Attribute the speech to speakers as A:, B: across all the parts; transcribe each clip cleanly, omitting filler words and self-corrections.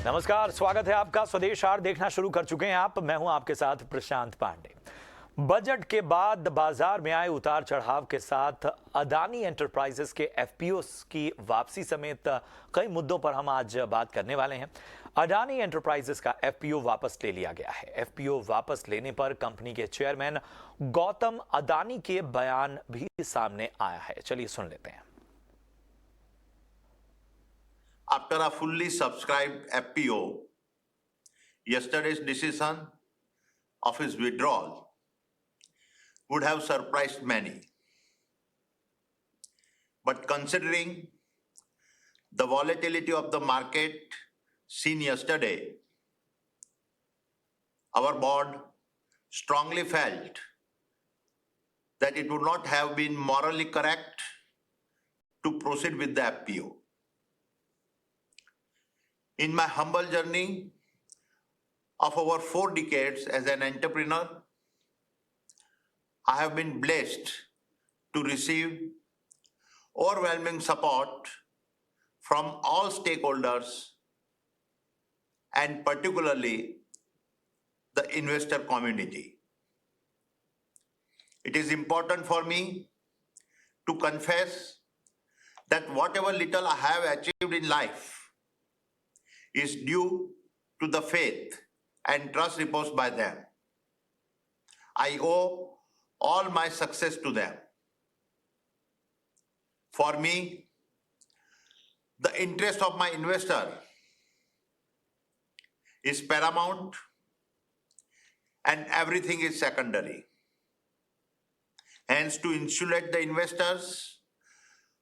A: नमस्कार, स्वागत है आपका। स्वदेश आर देखना शुरू कर चुके हैं आप। मैं हूं आपके साथ प्रशांत पांडे। बजट के बाद बाजार में आए उतार चढ़ाव के साथ अडानी एंटरप्राइजेस के एफपीओस की वापसी समेत कई मुद्दों पर हम आज बात करने वाले हैं। अडानी एंटरप्राइजेस का एफपीओ वापस ले लिया गया है। एफपीओ वापस लेने पर कंपनी के चेयरमैन गौतम अडानी के बयान भी सामने आया है। चलिए सुन लेते हैं।
B: After a fully subscribed FPO, yesterday's decision of his withdrawal would have surprised many. But considering the volatility of the market seen yesterday, our board strongly felt that it would not have been morally correct to proceed with the FPO. In my humble journey of over 4 decades as an entrepreneur, I have been blessed to receive overwhelming support from all stakeholders and particularly the investor community. It is important for me to confess that whatever little I have achieved in life is due to the faith and trust reposed by them. I owe all my success to them. For me, the interest of my investor is paramount and everything is secondary. Hence, to insulate the investors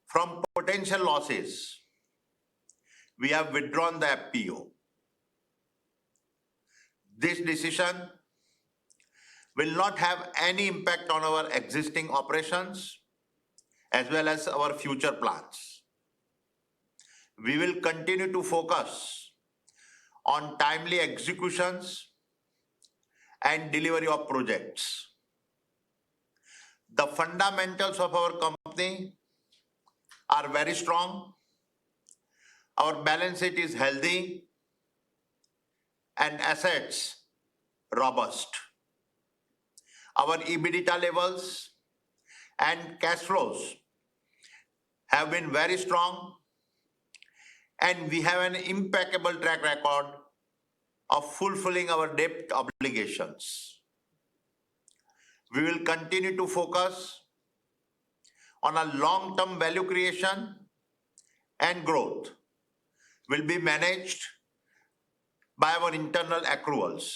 B: from potential losses, we have withdrawn the FPO. This decision will not have any impact on our existing operations as well as our future plans. We will continue to focus on timely executions and delivery of projects. The fundamentals of our company are very strong. Our balance sheet is healthy and assets robust. Our EBITDA levels and cash flows have been very strong, and we have an impeccable track record of fulfilling our debt obligations. We will continue to focus on a long-term value creation and growth will be managed by our internal accruals.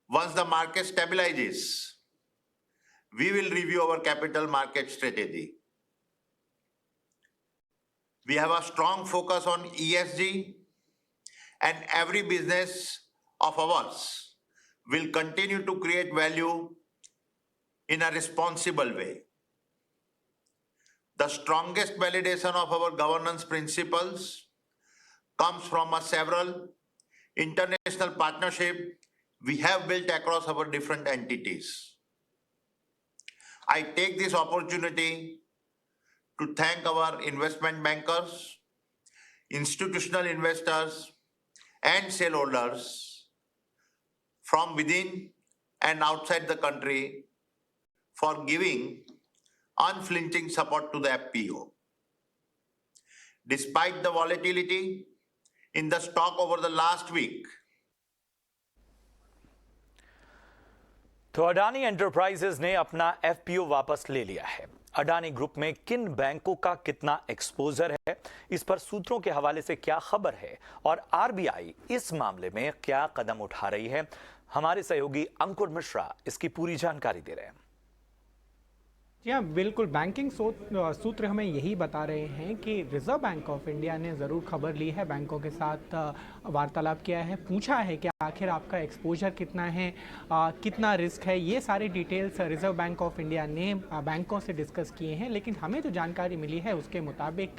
B: Once the market stabilizes, we will review our capital market strategy. We have a strong focus on ESG, and every business of ours will continue to create value in a responsible way. The strongest validation of our governance principles comes from several international partnerships we have built across our different entities. I take this opportunity to thank our investment bankers, institutional investors, and shareholders from within and outside the country for giving unflinching support to the FPO. Despite the volatility in the stock over the last week,
A: तो Adani enterprises ने अपना FPO वापस ले लिया है। Adani group में किन बैंकों का कितना एक्सपोजर है, इस पर सूत्रों के हवाले से क्या खबर है और आरबीआई इस मामले में क्या कदम उठा रही है, हमारे सहयोगी अंकुर मिश्रा इसकी पूरी जानकारी दे रहे हैं।
C: जी हाँ, बिल्कुल। बैंकिंग सूत्र हमें यही बता रहे हैं कि रिजर्व बैंक ऑफ इंडिया ने ज़रूर खबर ली है, बैंकों के साथ वार्तालाप किया है, पूछा है कि आखिर आपका एक्सपोजर कितना है, कितना रिस्क है। ये सारे details reserve bank of India ने बैंकों से डिस्कस किए हैं। लेकिन हमें जो जानकारी मिली है उसके मुताबिक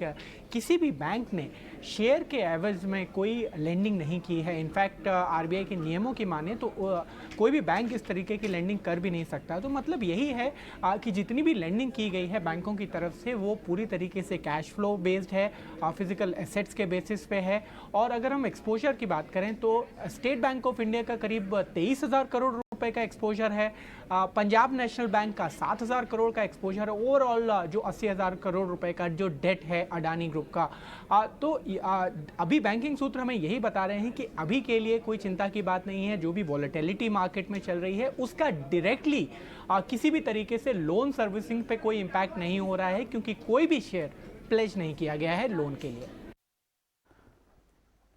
C: किसी भी बैंक ने शेयर के एवज में कोई लेंडिंग नहीं की है। इनफैक्ट आरबीआई के नियमों की माने तो कोई भी बैंक इस तरीके की लेंडिंग कर भी नहीं सकता। तो मतलब यही है कि जितनी भी लेंडिंग की गई है बैंकों की तरफ से वो पूरी तरीके से कैश फ्लो बेस्ड है, फिजिकल एसेट्स के बेसिस पे है। और अगर हम एक्सपोजर की बात करें तो स्टेट बैंक ऑफ इंडिया का करीब 23,000 करोड़ रुपए का एक्सपोजर है, पंजाब नेशनल बैंक का 7,000 करोड़ का एक्सपोजर है, ओवरऑल जो 80,000 करोड़ रुपए का जो डेट है अडानी ग्रुप का। तो अभी बैंकिंग सूत्र हमें यही बता रहे हैं कि अभी के लिए कोई चिंता की बात नहीं है। जो भी वॉलेटिलिटी मार्केट में चल रही है उसका डायरेक्टली किसी भी तरीके से लोन सर्विसिंग पे कोई इंपैक्ट नहीं हो रहा है, क्योंकि कोई भी शेयर प्लेज नहीं किया गया है लोन के लिए।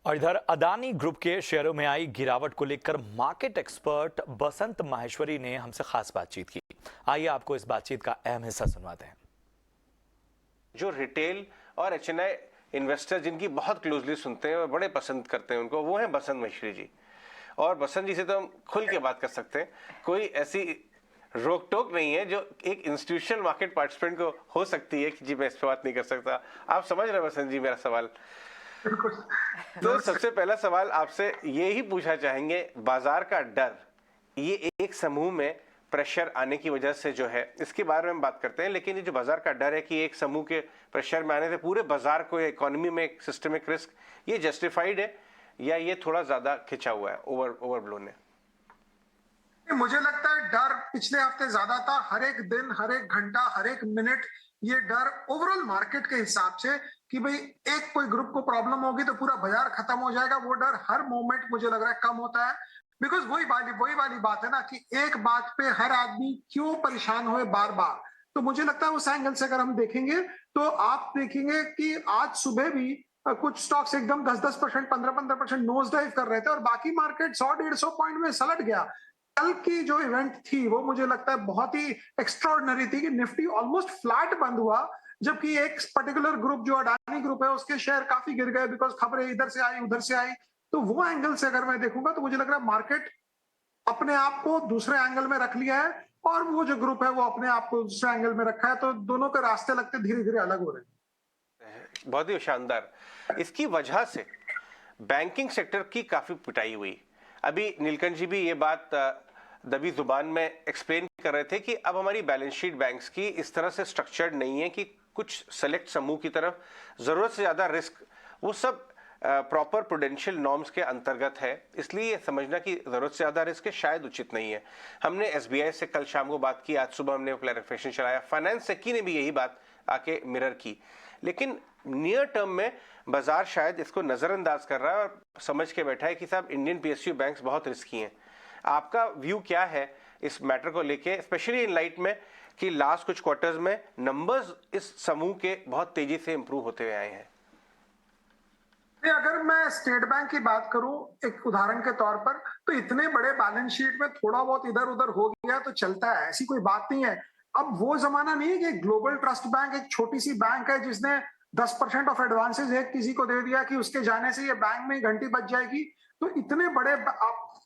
A: और इधर अदानी ग्रुप के शेयरों में आई गिरावट को लेकर मार्केट एक्सपर्ट बसंत माहेश्वरी ने हमसे खास बातचीत की। आइए आपको इस बातचीत का अहम हिस्सा सुनवाते हैं।
D: जो रिटेल और एचएनआई इन्वेस्टर जिनकी बहुत क्लोजली सुनते हैं और बड़े पसंद करते हैं उनको, वो हैं बसंत माहेश्वरी जी। और बसंत जी से तो हम खुल के बात कर सकते हैं, कोई ऐसी रोक टोक नहीं है जो एक इंस्टीट्यूशनल मार्केट पार्टिसिपेंट को हो सकती है कि जी मैं इस पर बात नहीं कर सकता। आप समझ रहे हैं बसंत जी मेरा सवाल? तो सबसे पहला सवाल आपसे ये ही पूछना चाहेंगे, बाजार का डर, ये एक समूह में प्रेशर आने की वजह से जो है, इसके बारे में हम बात करते हैं, लेकिन ये जो बाजार का डर है कि एक समूह के प्रेशर में आने से पूरे बाजार को, इकोनॉमी में एक सिस्टमिक रिस्क, ये जस्टिफाइड है या ये थोड़ा ज्यादा खिंचा हुआ है, ओवरब्लोन है?
E: मुझे लगता है डर पिछले हफ्ते ज्यादा था। हर एक दिन, हर एक घंटा, हर एक मिनट ये डर ओवरऑल मार्केट के हिसाब से कि भाई एक कोई ग्रुप को प्रॉब्लम होगी तो पूरा बाजार खत्म हो जाएगा, वो डर हर मोमेंट मुझे लग रहा है कम होता है। बिकॉज वही वाली बात है ना कि एक बात पे हर आदमी क्यों परेशान हुए बार बार। तो मुझे लगता है उस एंगल से अगर हम देखेंगे तो आप देखेंगे कि आज सुबह भी कुछ स्टॉक्स एकदम 10-10%, 15-15% नोज डाइव कर रहे थे और बाकी मार्केट 100-150 पॉइंट में सलट गया। कल की जो इवेंट थी वो मुझे लगता है बहुत ही एक्स्ट्राऑर्डिनरी थी कि निफ्टी ऑलमोस्ट फ्लैट बंद हुआ, जबकि एक पर्टिकुलर ग्रुप जो अडानी ग्रुप है उसके शेयर काफी गिर गए बिकॉज खबरें इधर से आई उधर से आई। तो वो एंगल से अगर मैं देखूंगा तो मुझे लग रहा है मार्केट अपने आप को दूसरे एंगल में रख लिया है और वो जो ग्रुप है वो अपने आप को दूसरे एंगल में रखा है। तो दोनों के रास्ते लगते धीरे धीरे अलग हो रहे हैं।
D: बहुत ही शानदार। इसकी वजह से बैंकिंग सेक्टर की काफी पिटाई हुई। अभी नीलकंठ जी भी ये बात दबी जुबान में एक्सप्लेन कर रहे थे कि अब हमारी बैलेंस शीट बैंक्स की इस तरह से स्ट्रक्चर्ड नहीं है कि कुछ सेलेक्ट समूह की तरफ जरूरत से ज्यादा रिस्क, वो सब प्रॉपर प्रूडेंशियल नॉर्म्स के अंतर्गत है, इसलिए ये समझना कि जरूरत से ज्यादा रिस्क है शायद उचित नहीं है। हमने एसबीआई से कल शाम को बात की, आज सुबह हमने क्लैरिफिकेशन चलाया, फाइनेंस सेक्की ने भी यही बात आके मिरर की। लेकिन नियर टर्म में बाजार शायद इसको नजरअंदाज कर रहा है और समझ के बैठा है कि साहब इंडियन पीएसयू बैंक्स बहुत रिस्की हैं। आपका व्यू क्या है इस मैटर को लेके, स्पेशली इन लाइट में कि लास्ट कुछ क्वार्टर्स में नंबर्स इस समूह के बहुत तेजी से इंप्रूव होते हुए आए हैं?
E: अगर मैं स्टेट बैंक की बात करूं एक उदाहरण के तौर पर, तो इतने बड़े बैलेंस शीट में थोड़ा बहुत इधर उधर हो गया तो चलता है, ऐसी कोई बात नहीं है। अब वो जमाना नहीं है कि ग्लोबल ट्रस्ट बैंक एक छोटी सी बैंक है जिसने 10% ऑफ एडवांसेस एक किसी को दे दिया कि उसके जाने से ये बैंक में घंटी बज जाएगी। तो इतने बड़े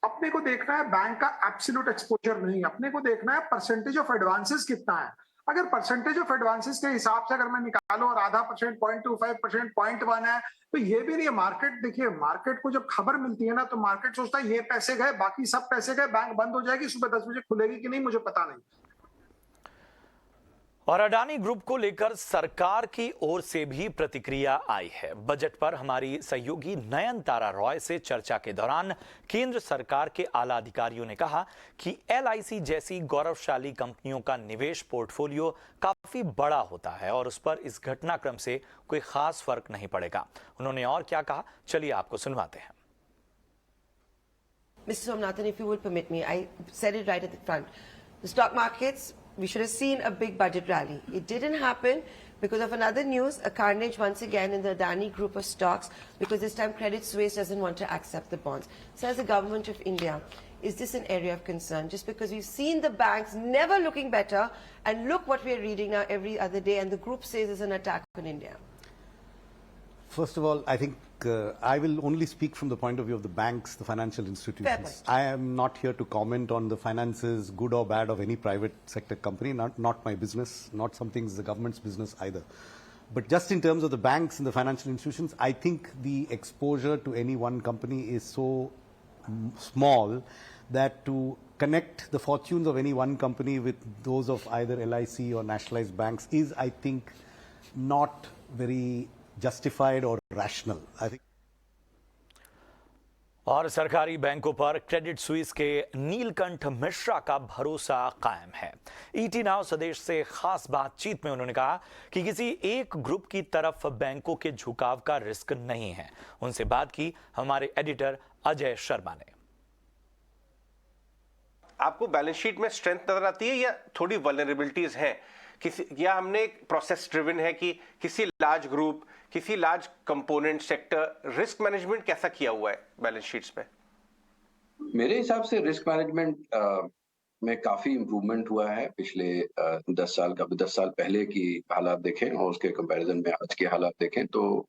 E: अपने को देखना है बैंक का एब्सोल्यूट एक्सपोजर नहीं, अपने को देखना है परसेंटेज ऑफ एडवांसेस कितना है। अगर परसेंटेज ऑफ एडवांसेस के हिसाब से अगर मैं निकालूं और आधा %, 0.25%, 0.1 है तो ये भी नहीं है। मार्केट देखिए, मार्केट को जब खबर मिलती है ना तो मार्केट सोचता है ये पैसे गए, बाकी सब पैसे गए, बैंक बंद हो जाएगी, सुबह 10 बजे खुलेगी कि नहीं मुझे पता नहीं।
A: और अडानी ग्रुप को लेकर सरकार की ओर से भी प्रतिक्रिया आई है। बजट पर हमारी सहयोगी नयनतारा रॉय से चर्चा के दौरान केंद्र सरकार के आला अधिकारियों ने कहा कि एलआईसी जैसी गौरवशाली कंपनियों का निवेश पोर्टफोलियो काफी बड़ा होता है और उस पर इस घटनाक्रम से कोई खास फर्क नहीं पड़ेगा। उन्होंने और क्या कहा, चलिए आपको सुनवाते हैं।
F: Mr. Somnathan, if you would permit me, I said it right at the front. The stock markets, we should have seen a big budget rally. It didn't happen because of another news, a carnage once again in the Adani group of stocks, because this time Credit Suisse doesn't want to accept the bonds. So as the government of India, is this an area of concern? Just because we've seen the banks never looking better, and look what we're reading now every other day, and the group says it's an attack on India.
G: First of all, I think I will only speak from the point of view of the banks, the financial institutions. I am not here to comment on the finances, good or bad, of any private sector company, not my business, not something the government's business either. But just in terms of the banks and the financial institutions, I think the exposure to any one company is so small that to connect the fortunes of any one company with those of either LIC or nationalized banks is, I think, not very justified or rational. I think.
A: और सरकारी बैंकों पर Credit Suisse के नीलकंठ मिश्रा का भरोसा कायम है। ET now स्वदेश से खास बातचीत में उन्होंने कहा कि किसी एक ग्रुप की तरफ बैंकों के झुकाव का रिस्क नहीं है। उनसे बात की हमारे एडिटर अजय शर्मा ने।
D: आपको बैलेंस शीट में स्ट्रेंथ नजर आती है या थोड़ी वल्नरेबिलिटीज हैं? या हमने एक प्रोसेस ड्रिवन है कि किसी लार्ज ग्रुप, किसी large component sector, risk management कैसा किया हुआ है बैलेंस शीट्स पे?
H: मेरे हिसाब से रिस्क मैनेजमेंट में काफी इम्प्रूवमेंट हुआ है पिछले 10 साल का। 10 साल पहले की हालात देखें और उसके कंपैरिजन में आज के हालात देखें तो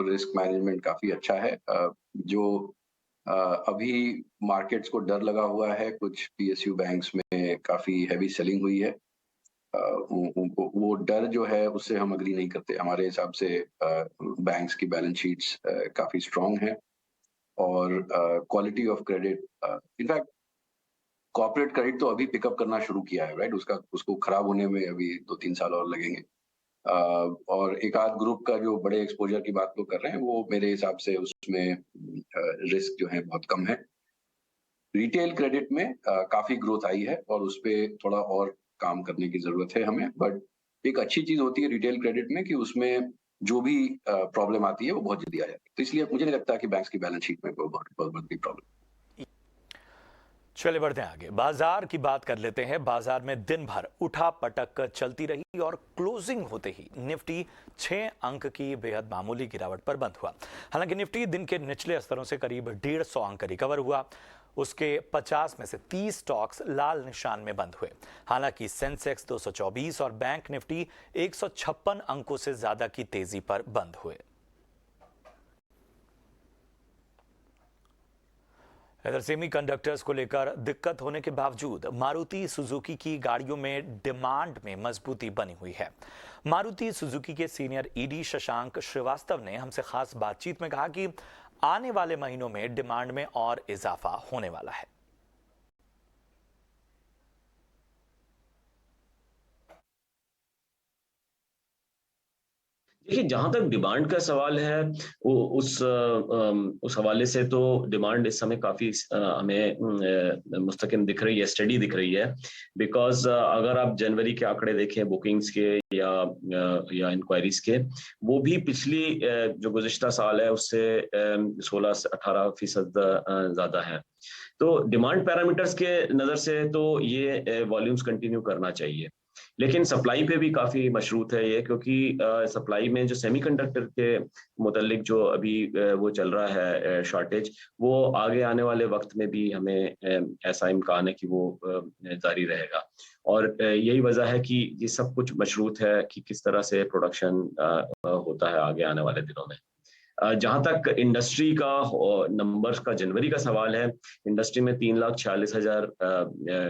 H: रिस्क मैनेजमेंट काफी अच्छा है। जो अभी मार्केट्स को डर लगा हुआ है, कुछ PSU बैंक्स में काफी हैवी सेलिंग हुई है, वो डर जो है उससे हम अग्री नहीं करते। हमारे हिसाब से बैंक्स की बैलेंस शीट्स काफी स्ट्रांग है और quality of credit, in fact corporate credit तो अभी पिकअप करना शुरू किया है, राइट? उसको खराब होने में अभी 2-3 साल और लगेंगे। और एक आध ग्रुप का जो बड़े एक्सपोजर की बात तो कर रहे हैं, वो मेरे हिसाब से उसमें रिस्क जो है बहुत कम है। रिटेल क्रेडिट में काफी ग्रोथ आई है और उस पर थोड़ा और काम करने की जरूरत है हमें। बट एक अच्छी चीज होती है रिटेल क्रेडिट में कि उसमें जो भी प्रॉब्लम आती है वो बहुत जल्दी आ जाती है। तो इसलिए मुझे नहीं लगता कि बैंक्स की बैलेंस शीट में बहुत बड़ी प्रॉब्लम।
A: चलिए बढ़ते हैं आगे। बाजार की बात कर लेते हैं। बाजार में दिन भर उठा पटक चलती रही और क्लोजिंग होते ही निफ्टी 6 अंक की बेहद मामूली गिरावट पर बंद हुआ। हालांकि निफ्टी दिन के निचले स्तरों से करीब 150 अंक रिकवर हुआ। उसके 50 में से 30 स्टॉक्स लाल निशान में बंद हुए। हालांकि सेंसेक्स 224 और बैंक निफ्टी 156 अंकों से ज्यादा की तेजी पर बंद हुए। इधर सेमीकंडक्टर्स को लेकर दिक्कत होने के बावजूद मारुति सुजुकी की गाड़ियों में डिमांड में मजबूती बनी हुई है। मारुति सुजुकी के सीनियर ईडी शशांक श्रीवास्तव ने हमसे खास बातचीत में कहा कि आने वाले महीनों में डिमांड में और इजाफा होने वाला है।
I: देखिए, जहां तक डिमांड का सवाल है, वो उस हवाले से तो डिमांड इस समय काफी हमें मुस्तकिल दिख रही है, स्टडी दिख रही है। बिकॉज अगर आप जनवरी के आंकड़े देखें बुकिंग्स के या इंक्वायरीज के, वो भी पिछली जो गुज़िश्ता साल है उससे 16 से 18% ज्यादा है। तो डिमांड पैरामीटर्स के नजर से तो ये वॉल्यूम्स कंटिन्यू करना चाहिए, लेकिन सप्लाई पे भी काफी मशरूत है ये, क्योंकि सप्लाई में जो सेमीकंडक्टर के मुतालिक जो अभी वो चल रहा है शॉर्टेज, वो आगे आने वाले वक्त में भी हमें ऐसा इम्कान है कि वो जारी रहेगा। और यही वजह है कि ये सब कुछ मशरूत है कि किस तरह से प्रोडक्शन होता है आगे आने वाले दिनों में। जहां तक इंडस्ट्री का नंबर्स का जनवरी का सवाल है, इंडस्ट्री में 3,46,000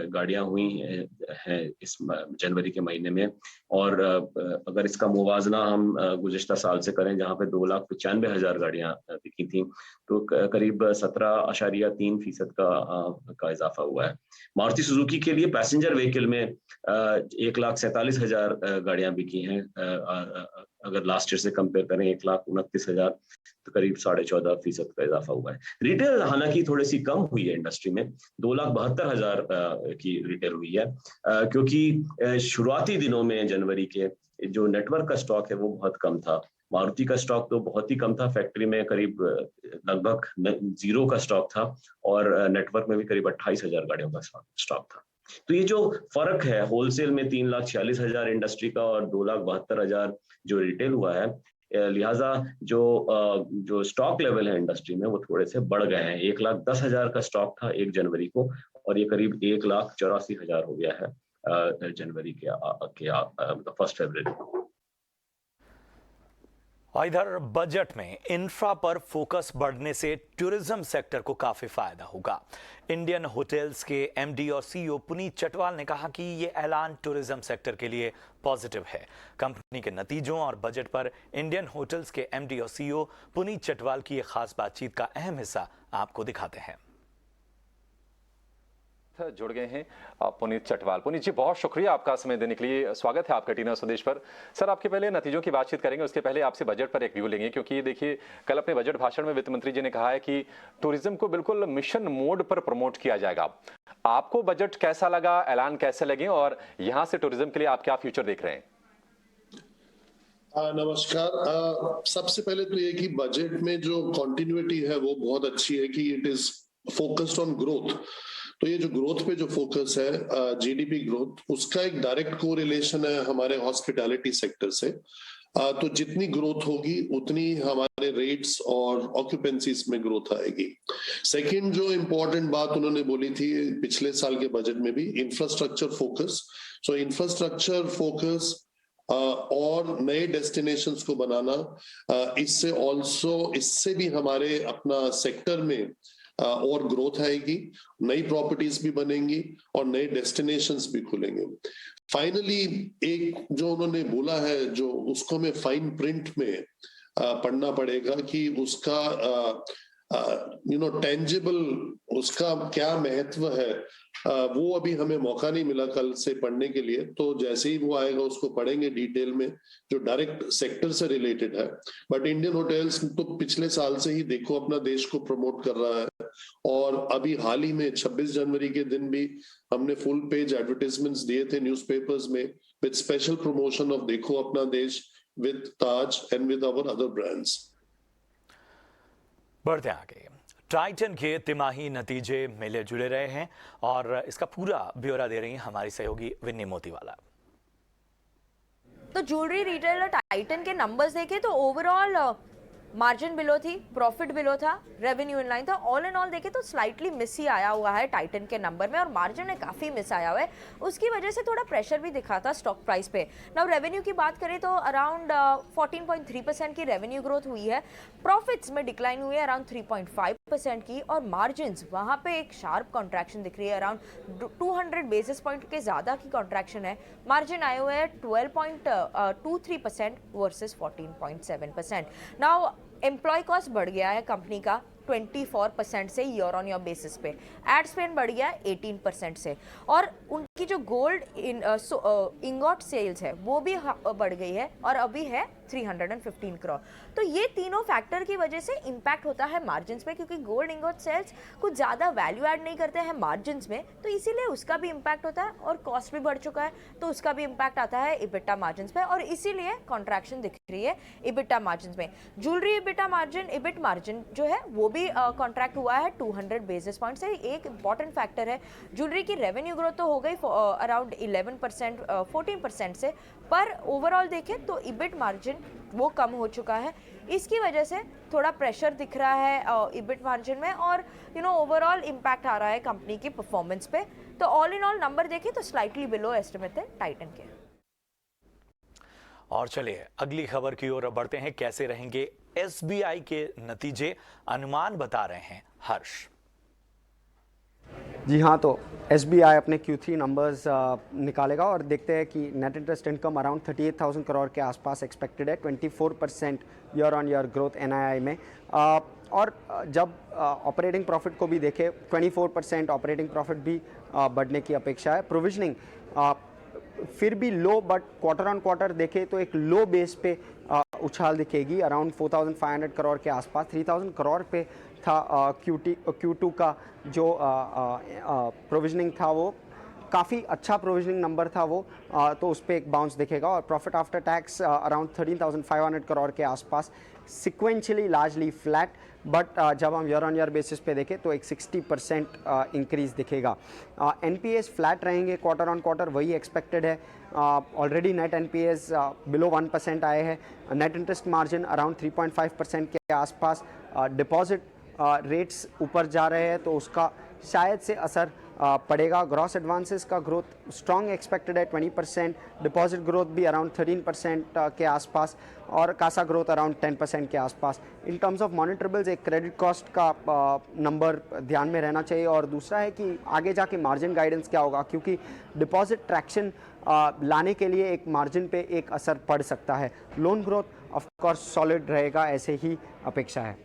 I: गाड़ियां हुई हैं इस जनवरी के महीने में। और अगर इसका मुवाजना हम गुज़िश्ता साल से करें जहां पे 2,95,000 गाड़ियां बिकी थी, तो करीब 17.3% का इजाफा हुआ है। मारुति सुजुकी के लिए पैसेंजर व्हीकल में 1,47,000 गाड़ियां बिकी हैं। अगर लास्ट ईयर से कंपेयर करें 1,29,000, तो करीब 14.5% का इजाफा हुआ है। रिटेल हालांकि थोड़ी सी कम हुई है इंडस्ट्री में, 2,72,000 की रिटेल हुई है, क्योंकि शुरुआती दिनों में जनवरी के जो नेटवर्क का स्टॉक है वो बहुत कम था। मारुति का स्टॉक तो बहुत ही कम था, फैक्ट्री में करीब लगभग 0 का स्टॉक था और नेटवर्क में भी करीब 28,000 गाड़ियों का स्टॉक था। तो ये जो फर्क है होलसेल में 3,46,000 इंडस्ट्री का और 2,72,000 जो रिटेल हुआ है, लिहाजा जो स्टॉक लेवल है इंडस्ट्री में वो थोड़े से बढ़ गए हैं। 1,10,000 का स्टॉक था 1 जनवरी को और ये करीब 1,84,000 हो गया है जनवरी के 1 फरवरी को।
A: और इधर बजट में इंफ्रा पर फोकस बढ़ने से टूरिज्म सेक्टर को काफी फायदा होगा। इंडियन होटल्स के एमडी और सीईओ पुनीत चटवाल ने कहा कि ये ऐलान टूरिज्म सेक्टर के लिए पॉजिटिव है। कंपनी के नतीजों और बजट पर इंडियन होटल्स के एमडी और सीईओ पुनीत चटवाल की ये खास बातचीत का अहम हिस्सा आपको दिखाते हैं।
J: जुड़ गए हैं पुनीत चटवाल। पुनीत जी, बहुत शुक्रिया आपका समय देने के लिए। स्वागत है आपका टीना स्वदेश पर। सर, आपके पहले नतीजों की बातचीत करेंगे, उसके पहले आपसे बजट पर एक व्यू लेंगे, क्योंकि देखिए कल अपने बजट भाषण में वित्त मंत्री जी ने कहा है कि टूरिज्म को बिल्कुल मिशन मोड पर प्रमोट किया जाएगा। आपको बजट कैसा लगा, ऐलान कैसे लगे, और यहाँ से टूरिज्म के लिए आप क्या फ्यूचर देख रहे हैं?
K: नमस्कार। सबसे पहले तो ये कि बजट में जो कॉन्टिन्यूटी है वो बहुत अच्छी है कि it is focused on growth. तो ये जो ग्रोथ पे जो फोकस है, जीडीपी ग्रोथ, उसका एक डायरेक्ट कोरिलेशन है हमारे हॉस्पिटैलिटी सेक्टर से। तो जितनी ग्रोथ होगी उतनी हमारे रेट्स और ऑक्यूपेंसीज में ग्रोथ आएगी। सेकंड जो इम्पोर्टेंट बात उन्होंने बोली थी पिछले साल के बजट में भी, इंफ्रास्ट्रक्चर फोकस। सो इंफ्रास्ट्रक्चर फोकस और नए डेस्टिनेशंस को बनाना, इससे भी हमारे अपना सेक्टर में और ग्रोथ आएगी, नई प्रॉपर्टीज भी बनेंगी और नए डेस्टिनेशंस भी खुलेंगे। फाइनली एक जो उन्होंने बोला है, जो उसको हमें फाइन प्रिंट में पढ़ना पड़ेगा कि उसका टेंजिबल उसका क्या महत्व है, वो अभी हमें मौका नहीं मिला कल से पढ़ने के लिए। तो जैसे ही वो आएगा उसको पढ़ेंगे डिटेल में, जो डायरेक्ट सेक्टर से रिलेटेड है। बट इंडियन होटल्स तो पिछले साल से ही देखो अपना देश को प्रमोट कर रहा है, और अभी हाल ही में 26 जनवरी के दिन भी हमने फुल पेज एडवर्टाइजमेंट्स दिए थे न्यूज़पेपर्स में विद स्पेशल प्रमोशन ऑफ देखो अपना देश with Taj and with our other brands.
A: बढ़ते आगे, टाइटन के तिमाही नतीजे मिले जुले रहे हैं और इसका पूरा ब्यौरा दे रही हैं हमारी सहयोगी विन्नी मोतीवाला।
L: तो ज्वेलरी रिटेलर टाइटन के नंबर्स देखे तो ओवरऑल मार्जिन बिलो थी, प्रॉफिट बिलो था, रेवेन्यू इन लाइन था। ऑल इन ऑल देखे तो स्लाइटली मिस ही आया हुआ है टाइटन के नंबर में, और मार्जिन में काफ़ी मिस आया हुआ है। उसकी वजह से थोड़ा प्रेशर भी दिखा था स्टॉक प्राइस पे। नाउ रेवेन्यू की बात करें तो अराउंड 14.3% की रेवेन्यू ग्रोथ हुई है। प्रॉफिट्स में डिक्लाइन हुई है अराउंड 3.5% की, और मार्जिन्स वहाँ पे एक शार्प कॉन्ट्रैक्शन दिख रही है, अराउंड 200 बेसिस पॉइंट के ज़्यादा की कॉन्ट्रैक्शन है। मार्जिन आए हुए है 12.23% वर्सेस 14.7%। नाउ एम्प्लॉय कॉस्ट बढ़ गया है कंपनी का 24% से ईयर ऑन ईयर बेसिस पे। एड स्पेंड बढ़ गया है 18% से, और उनकी जो गोल्ड इंगॉट सेल्स है वो भी बढ़ गई है और अभी है 315 करोड़। तो ये तीनों फैक्टर की वजह से इम्पैक्ट होता है मार्जिन्स पे, क्योंकि गोल्ड इंगॉट सेल्स कुछ ज़्यादा वैल्यू ऐड नहीं करते हैं मार्जिन्स में, तो इसीलिए उसका भी इम्पैक्ट होता है, और कॉस्ट भी बढ़ चुका है तो उसका भी इम्पैक्ट आता है इबिटा मार्जिन्स पे, और इसीलिए कॉन्ट्रैक्शन दिख रही है इबिटा मार्जिन्स में। Jewellery EBITDA margin, EBIT margin जो है वो भी कॉन्ट्रैक्ट हुआ है 200 बेसिस पॉइंट से। एक इंपॉर्टेंट फैक्टर है, ज्वेलरी की रेवेन्यू ग्रोथ तो हो गई अराउंड 11% 14% से, पर ओवरऑल देखें तो इबिट मार्जिन वो कम हो चुका है। इसकी वजह से थोड़ा प्रेशर दिख रहा है इबिट मार्जिन में, और ओवरऑल इम्पैक्ट आ रहा है कंपनी की परफॉर्मेंस पे। तो ऑल इन ऑल नंबर देखें तो स्लाइटली बिलो एस्टिमेट है टाइटन के।
A: और चलिए अगली खबर की ओर बढ़ते हैं। कैसे रहेंगे एसबीआई के नतीजे, अनुमान बता रहे हैं हर्ष।
M: जी हाँ, तो एसबीआई अपने Q3 नंबर्स निकालेगा, और देखते हैं कि net interest income around 38,000 crore के आसपास एक्सपेक्टेड है, 24% year on year growth NII में। और जब ऑपरेटिंग प्रॉफिट को भी देखें 24% ऑपरेटिंग प्रॉफिट भी बढ़ने की अपेक्षा है। प्रोविजनिंग फिर भी लो, बट क्वार्टर ऑन क्वार्टर देखें तो एक लो बेस पे उछाल दिखेगी, अराउंड 4,500 करोड़ के आसपास। 3,000 करोड़ पे था Q2 का जो प्रोविजनिंग था, वो काफ़ी अच्छा प्रोविजनिंग नंबर था वो, तो उस पर एक बाउंस दिखेगा। और profit after tax around 13,500 crore के आसपास, सिक्वेंशली लार्जली फ्लैट, बट जब हम ईयर ऑन ईयर बेसिस पे देखें तो एक 60% इंक्रीज दिखेगा। एनपीएस फ्लैट रहेंगे क्वार्टर ऑन क्वार्टर, वही एक्सपेक्टेड है। ऑलरेडी नेट एनपीएस बिलो 1% आए हैं। नेट इंटरेस्ट मार्जिन अराउंड 3.5% के आसपास। डिपॉजिट रेट्स ऊपर जा रहे हैं तो उसका शायद से असर पड़ेगा। ग्रॉस एडवांसेस का ग्रोथ स्ट्रॉन्ग एक्सपेक्टेड है 20%, डिपॉजिट ग्रोथ भी अराउंड 13% के आसपास, और कासा ग्रोथ अराउंड 10% के आसपास। इन टर्म्स ऑफ मॉनिटरेबल्स एक क्रेडिट कॉस्ट का नंबर ध्यान में रहना चाहिए, और दूसरा है कि आगे जाके मार्जिन गाइडेंस क्या होगा, क्योंकि डिपॉजिट ट्रैक्शन लाने के लिए एक मार्जिन पे एक असर पड़ सकता है। Loan growth of course solid रहेगा, ऐसे ही अपेक्षा है।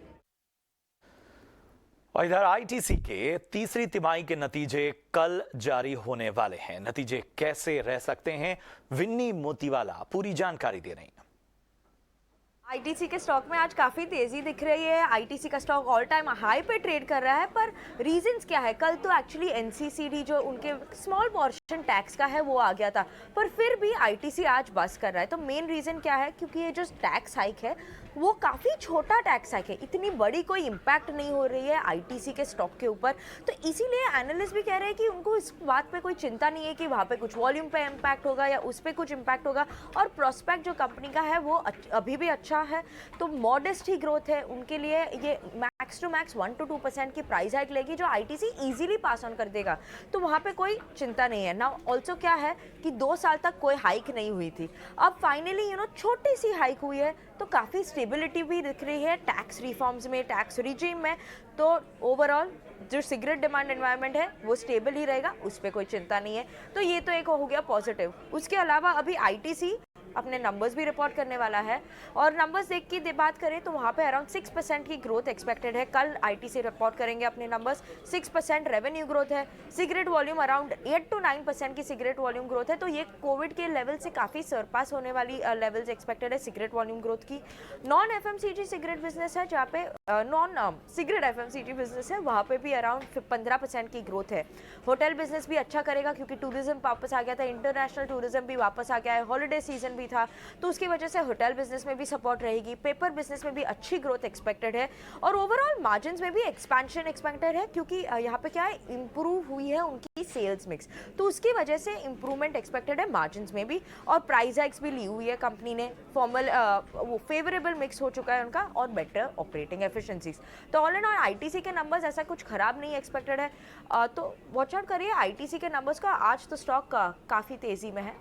A: और इधर आईटीसी के तीसरी तिमाही के नतीजे कल जारी होने वाले हैं। नतीजे कैसे रह सकते हैं, विन्नी मोतीवाला पूरी जानकारी दे रही हैं।
L: आईटीसी के स्टॉक में आज काफ़ी तेज़ी दिख रही है। आईटीसी का स्टॉक ऑल टाइम हाई पे ट्रेड कर रहा है, पर रीजंस क्या है? कल तो एक्चुअली एनसीसीडी जो उनके स्मॉल पोर्शन टैक्स का है वो आ गया था, पर फिर भी आईटीसी आज बस कर रहा है। तो मेन रीज़न क्या है? क्योंकि ये जो टैक्स हाइक है वो काफ़ी छोटा टैक्स हाइक है, इतनी बड़ी कोई इम्पैक्ट नहीं हो रही है आईटीसी के स्टॉक के ऊपर। तो इसीलिए एनालिस्ट भी कह रहे हैं कि उनको इस बात पे कोई चिंता नहीं है कि वहाँ पे कुछ वॉल्यूम पे इम्पैक्ट होगा या उस पर कुछ इम्पैक्ट होगा, और प्रोस्पेक्ट जो कंपनी का है वो अभी भी अच्छा है। तो मॉडेस्ट ही ग्रोथ है उनके लिए। ये मैक्स टू मैक्स 1 to 2% की प्राइस हाइक लेगी जो आईटीसी इजीली पास ऑन कर देगा, तो वहाँ पे कोई चिंता नहीं है। नाउ ऑल्सो क्या है कि 2 साल तक कोई हाइक नहीं हुई थी, अब फाइनली छोटी सी हाइक हुई है, तो काफ़ी स्टेबिलिटी भी दिख रही है टैक्स रिफॉर्म्स में, टैक्स रिजीम में। तो ओवरऑल जो सिगरेट डिमांड एनवायरनमेंट है वो स्टेबल ही रहेगा, उस पर कोई चिंता नहीं है। तो ये तो एक हो गया पॉजिटिव। उसके अलावा अभी आईटीसी अपने नंबर्स भी रिपोर्ट करने वाला है, और नंबर्स देख की बात करें तो वहाँ पे अराउंड 6% की ग्रोथ एक्सपेक्टेड है। कल आईटीसी रिपोर्ट करेंगे अपने नंबर्स। 6% रेवेन्यू ग्रोथ है। सिगरेट वॉल्यूम अराउंड 8 to 9% की सिगरेट वॉल्यूम ग्रोथ है, तो ये कोविड के लेवल से काफ़ी सरपास होने वाली लेवल्स एक्सपेक्टेड है सिगरेट वॉल्यूम ग्रोथ की। नॉन एफएमसीजी सिगरेट बिजनेस है, जहाँ पे नॉन सिगरेट एफएमसीजी बिजनेस है, वहाँ पे भी अराउंड 15% की ग्रोथ है। होटल बिजनेस भी अच्छा करेगा क्योंकि टूरिज्म वापस आ गया था, इंटरनेशनल टूरिज्म भी वापस आ गया है, हॉलीडे सीजन भी था, तो उसकी वजह से होटल बिजनेस में भी सपोर्ट रहेगी। पेपर बिजनेस में भी अच्छी ग्रोथ एक्सपेक्टेड है, और ओवरऑल मार्जिन्स में भी एक्सपेंशन एक्सपेक्टेड है, क्योंकि यहाँ पे क्या है, इंप्रूव हुई है उनकी सेल्स मिक्स, तो उसकी वजह से इंप्रूवमेंट एक्सपेक्टेड है मार्जिन्स में भी। और प्राइस हाइक्स भी ली हुई है कंपनी ने, फॉर्मल वो फेवरेबल मिक्स हो चुका है उनका, और बेटर ऑपरेटिंग एफिशिएंसीज। तो ऑल एंड ऑल आईटीसी के नंबर्स ऐसा कुछ खराब नहीं एक्सपेक्टेड है, तो वॉच आउट करिए आईटीसी के नंबर्स का। आज तो स्टॉक काफ़ी तेज़ी में है।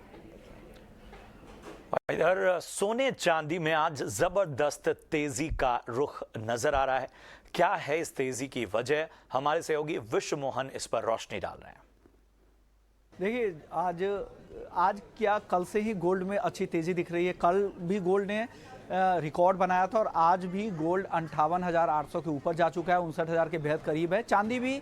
A: इधर सोने चांदी में आज जबरदस्त तेजी का रुख नजर आ रहा है। क्या है इस तेजी की वजह? हमारे सहयोगी विश्व मोहन इस पर रोशनी डाल रहे हैं।
N: देखिए आज क्या कल से ही गोल्ड में अच्छी तेजी दिख रही है। कल भी गोल्ड ने रिकॉर्ड बनाया था, और आज भी गोल्ड 58,800 के ऊपर जा चुका है, 59,000 के बेहद करीब है। चांदी भी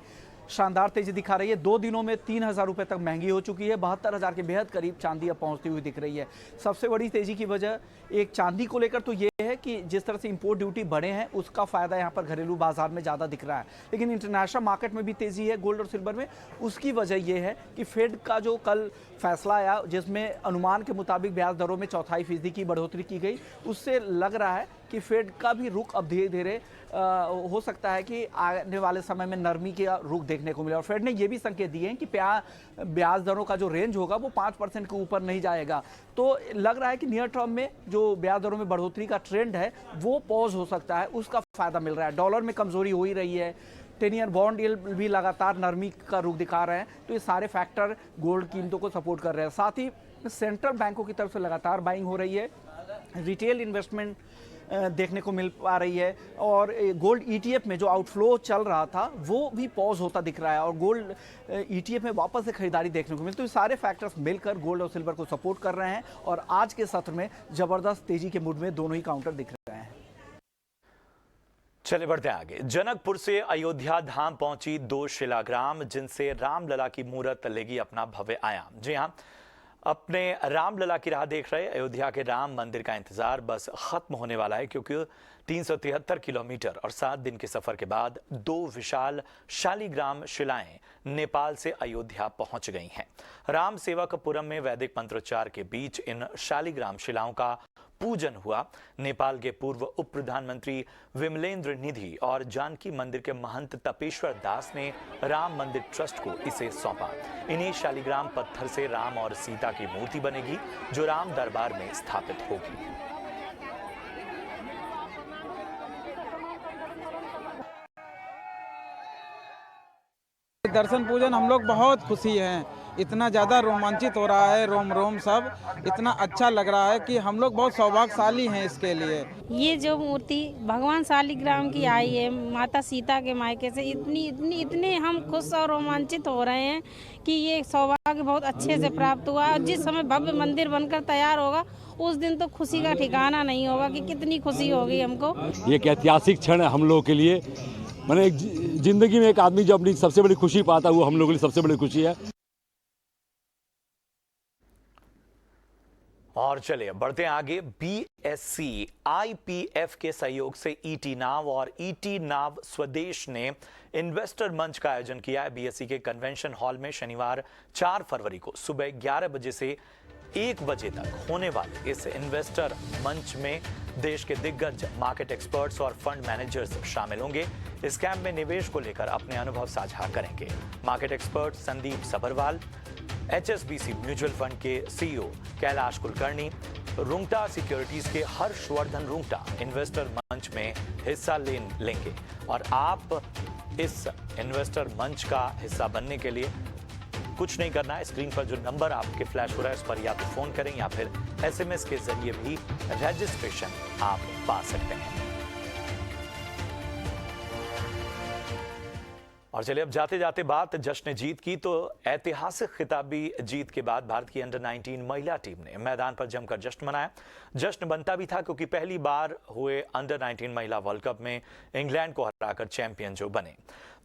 N: शानदार तेजी दिखा रही है, 2 दिनों में 3,000 रुपये तक महंगी हो चुकी है, 72,000 के बेहद करीब चांदी अब पहुंचती हुई दिख रही है। सबसे बड़ी तेजी की वजह एक चांदी को लेकर तो ये है कि जिस तरह से इंपोर्ट ड्यूटी बढ़े हैं उसका फायदा यहाँ पर घरेलू बाजार में ज़्यादा दिख रहा है, लेकिन इंटरनेशनल मार्केट में भी तेजी है गोल्ड और सिल्वर में। उसकी वजह यह है कि फेड का जो कल फैसला आया, जिसमें अनुमान के मुताबिक ब्याज दरों में 0.25% की बढ़ोतरी की गई, उससे लग रहा है कि फेड का भी रुख अब धीरे धीरे हो सकता है कि आने वाले समय में नरमी का रुख देखने को मिले। और फेड ने ये भी संकेत दिए हैं कि ब्याज दरों का जो रेंज होगा वो 5% के ऊपर नहीं जाएगा। तो लग रहा है कि नियर टर्म में जो ब्याज दरों में बढ़ोतरी का ट्रेंड है वो पॉज हो सकता है, उसका फायदा मिल रहा है। डॉलर में कमजोरी हो ही रही है, 10 ईयर बॉन्ड यील्ड भी लगातार नरमी का रुख दिखा रहे हैं, तो ये सारे फैक्टर गोल्ड कीमतों को सपोर्ट कर रहे हैं। साथ ही सेंट्रल बैंकों की तरफ से लगातार बाइंग हो रही है, रिटेल इन्वेस्टमेंट देखने को मिल पा रही है, और गोल्ड ईटीएफ में जो आउटफ्लो चल रहा था वो भी पॉज होता दिख रहा है, और गोल्ड ईटीएफ में वापस से खरीदारी देखने को मिलती है। तो ये सारे फैक्टर्स मिलकर गोल्ड और सिल्वर को सपोर्ट कर रहे हैं, और आज के सत्र में जबरदस्त तेजी के मूड में दोनों ही काउंटर दिख रहे हैं।
A: चले बढ़ते हैं आगे। जनकपुर से अयोध्या धाम पहुंची 2 शिलाग्राम, जिनसे रामलला की मूरत लेगी अपना भव्य आयाम। जी हाँ, अपने रामलला की राह देख रहे अयोध्या के राम मंदिर का इंतजार बस खत्म होने वाला है, क्योंकि 373 किलोमीटर और 7 दिन के सफर के बाद 2 विशाल शालिग्राम शिलाएं नेपाल से अयोध्या पहुंच गई हैं। राम सेवकपुरम में वैदिक मंत्रोच्चार के बीच इन शालिग्राम शिलाओं का पूजन हुआ। नेपाल के पूर्व उप प्रधानमंत्री विमलेंद्र निधि और जानकी मंदिर के महंत तपेश्वर दास ने राम मंदिर ट्रस्ट को इसे सौंपा। इन्हीं शालिग्राम पत्थर से राम और सीता की मूर्ति बनेगी, जो राम दरबार में स्थापित होगी।
O: दर्शन पूजन हम लोग बहुत खुशी हैं, इतना ज़्यादा रोमांचित हो रहा है, रोम रोम सब इतना अच्छा लग रहा है कि हम लोग बहुत सौभाग्यशाली हैं इसके लिए।
P: ये जो मूर्ति भगवान शालिग्राम की आई है माता सीता के मायके से, इतने हम खुश और रोमांचित हो रहे हैं कि ये सौभाग्य बहुत अच्छे से प्राप्त हुआ। और जिस समय भव्य मंदिर बनकर तैयार होगा उस दिन तो खुशी का ठिकाना नहीं होगा कि कितनी खुशी होगी हमको।
Q: ये एक ऐतिहासिक क्षण है हम लोगों के लिए, मैंने जिंदगी में एक आदमी जो अपनी सबसे बड़ी खुशी पाता है वो हम लोगों के लिए सबसे बड़ी खुशी है।
A: और चलिए बढ़ते हैं आगे। BSC IPF के सहयोग से ET नाव और ET नाव स्वदेश ने इन्वेस्टर मंच का आयोजन किया है। BSC के कन्वेंशन हॉल में शनिवार 4 फरवरी को सुबह 11 बजे से 1 बजे तक होने वाले इस इन्वेस्टर मंच में देश के दिग्गज मार्केट एक्सपर्ट्स और फंड मैनेजर्स शामिल होंगे। इस कैंप में निवेश को लेकर अपने अनुभव साझा करेंगे। Market expert Sandeep Sabharwal, HSBC mutual fund के CEO कैलाश कुलकर्णी, रुंगटा सिक्योरिटीज के हर्षवर्धन रुंगटा इन्वेस्टर मंच में हिस्सा लेंगे। और आप इस इन्वेस्टर मंच का हिस्सा बनने के लिए कुछ नहीं करना है। स्क्रीन पर जो नंबर आपके फ्लैश हो रहा है उस पर या तो फोन करें या फिर SMS के जरिए भी रजिस्ट्रेशन आप पा सकते हैं। और चलिए अब जाते जाते बात जश्न जीत की। तो ऐतिहासिक खिताबी जीत के बाद भारत की अंडर 19 महिला टीम ने मैदान पर जमकर जश्न मनाया। जश्न बनता भी था क्योंकि पहली बार हुए अंडर 19 महिला वर्ल्ड कप में इंग्लैंड को हराकर चैंपियन जो बने।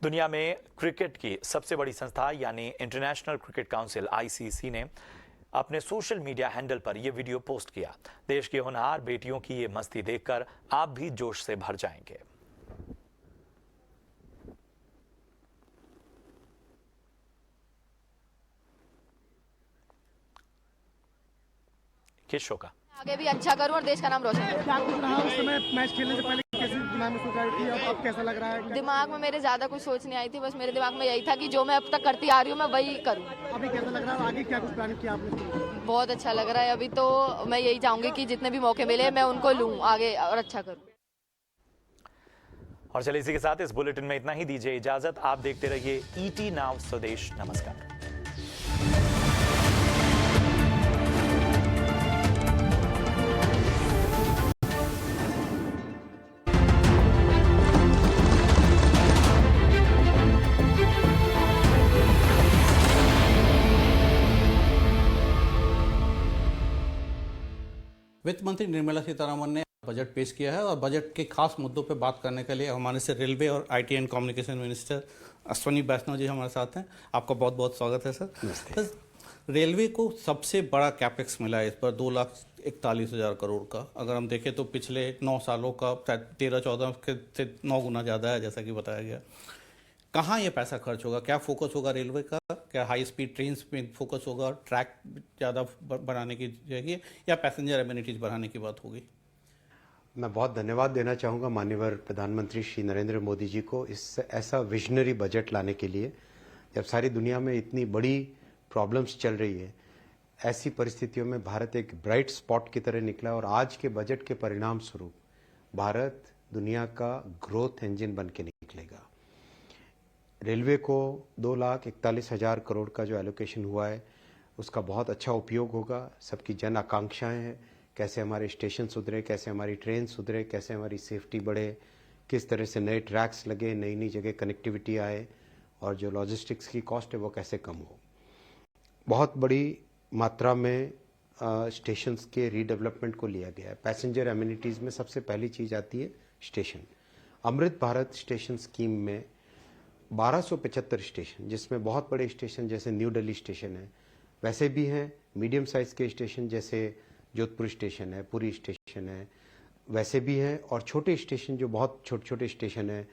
A: दुनिया में क्रिकेट की सबसे बड़ी संस्था यानी इंटरनेशनल क्रिकेट काउंसिल ICC ने अपने सोशल मीडिया हैंडल पर यह वीडियो पोस्ट किया। देश की होनहार बेटियों की ये मस्ती देखकर आप भी जोश से भर जाएंगे। किस शो का?
R: आगे भी अच्छा करूं और देश का नाम रोशन करूं।
C: क्या कुछ रहा उस समय मैच खेलने से पहले, कैसी दिमाग में सोच रही थी, अब कैसा लग रहा है?
R: दिमाग में मेरे ज्यादा कुछ सोच नहीं आई थी, बस मेरे दिमाग में यही था कि जो मैं अब तक करती आ रही हूँ मैं वही करूँ।
C: अभी कैसा लग रहा है, आगे क्या कुछ प्लान किया आपने?
R: बहुत अच्छा लग रहा है। अभी तो मैं यही चाहूंगी कि जितने भी मौके मिले मैं उनको लूँ आगे और अच्छा करूँ।
A: और चलिए इसी के साथ इस बुलेटिन में इतना ही। दीजिए इजाजत। आप देखते रहिए ET नाव स्वदेश। नमस्कार।
S: वित्त मंत्री निर्मला सीतारमण ने बजट पेश किया है और बजट के खास मुद्दों पर बात करने के लिए हमारे से रेलवे और IT and communication minister Ashwini Vaishnaw ji हमारे साथ हैं। आपका बहुत बहुत स्वागत है सर। सर, रेलवे को सबसे बड़ा कैपेक्स मिला है इस पर 2,41,000 करोड़ का। अगर हम देखें तो पिछले 9 सालों का 13-14 से 9 गुना ज़्यादा है जैसा कि बताया गया। कहाँ ये पैसा खर्च होगा? क्या फोकस होगा रेलवे का? क्या हाई स्पीड ट्रेन्स में फोकस होगा, ट्रैक ज़्यादा बढ़ाने की जाएगी, या पैसेंजर एमिनिटीज बढ़ाने की बात होगी?
T: मैं बहुत धन्यवाद देना चाहूँगा माननीय प्रधानमंत्री श्री नरेंद्र मोदी जी को इस ऐसा विजनरी बजट लाने के लिए। जब सारी दुनिया में इतनी बड़ी प्रॉब्लम्स चल रही है, ऐसी परिस्थितियों में भारत एक ब्राइट स्पॉट की तरह निकला और आज के बजट के परिणाम स्वरूप भारत दुनिया का ग्रोथ इंजन बन के निकलेगा। रेलवे को 2,41,000 करोड़ का जो एलोकेशन हुआ है उसका बहुत अच्छा उपयोग होगा। सबकी जन आकांक्षाएं हैं, कैसे हमारे स्टेशन सुधरे, कैसे हमारी ट्रेन सुधरे, कैसे हमारी सेफ्टी बढ़े, किस तरह से नए ट्रैक्स लगे, नई नई जगह कनेक्टिविटी आए और जो लॉजिस्टिक्स की कॉस्ट है वो कैसे कम हो। बहुत बड़ी मात्रा में स्टेशंस के रीडेवलपमेंट को लिया गया है। पैसेंजर एमिनिटीज़ में सबसे पहली चीज़ आती है station. Amrit Bharat station scheme में 1275 स्टेशन, जिसमें बहुत बड़े स्टेशन जैसे न्यू दिल्ली स्टेशन है, वैसे भी हैं मीडियम साइज़ के स्टेशन जैसे जोधपुर स्टेशन है, पुरी स्टेशन है, वैसे भी हैं, और छोटे स्टेशन जो बहुत छोटे छोटे स्टेशन हैं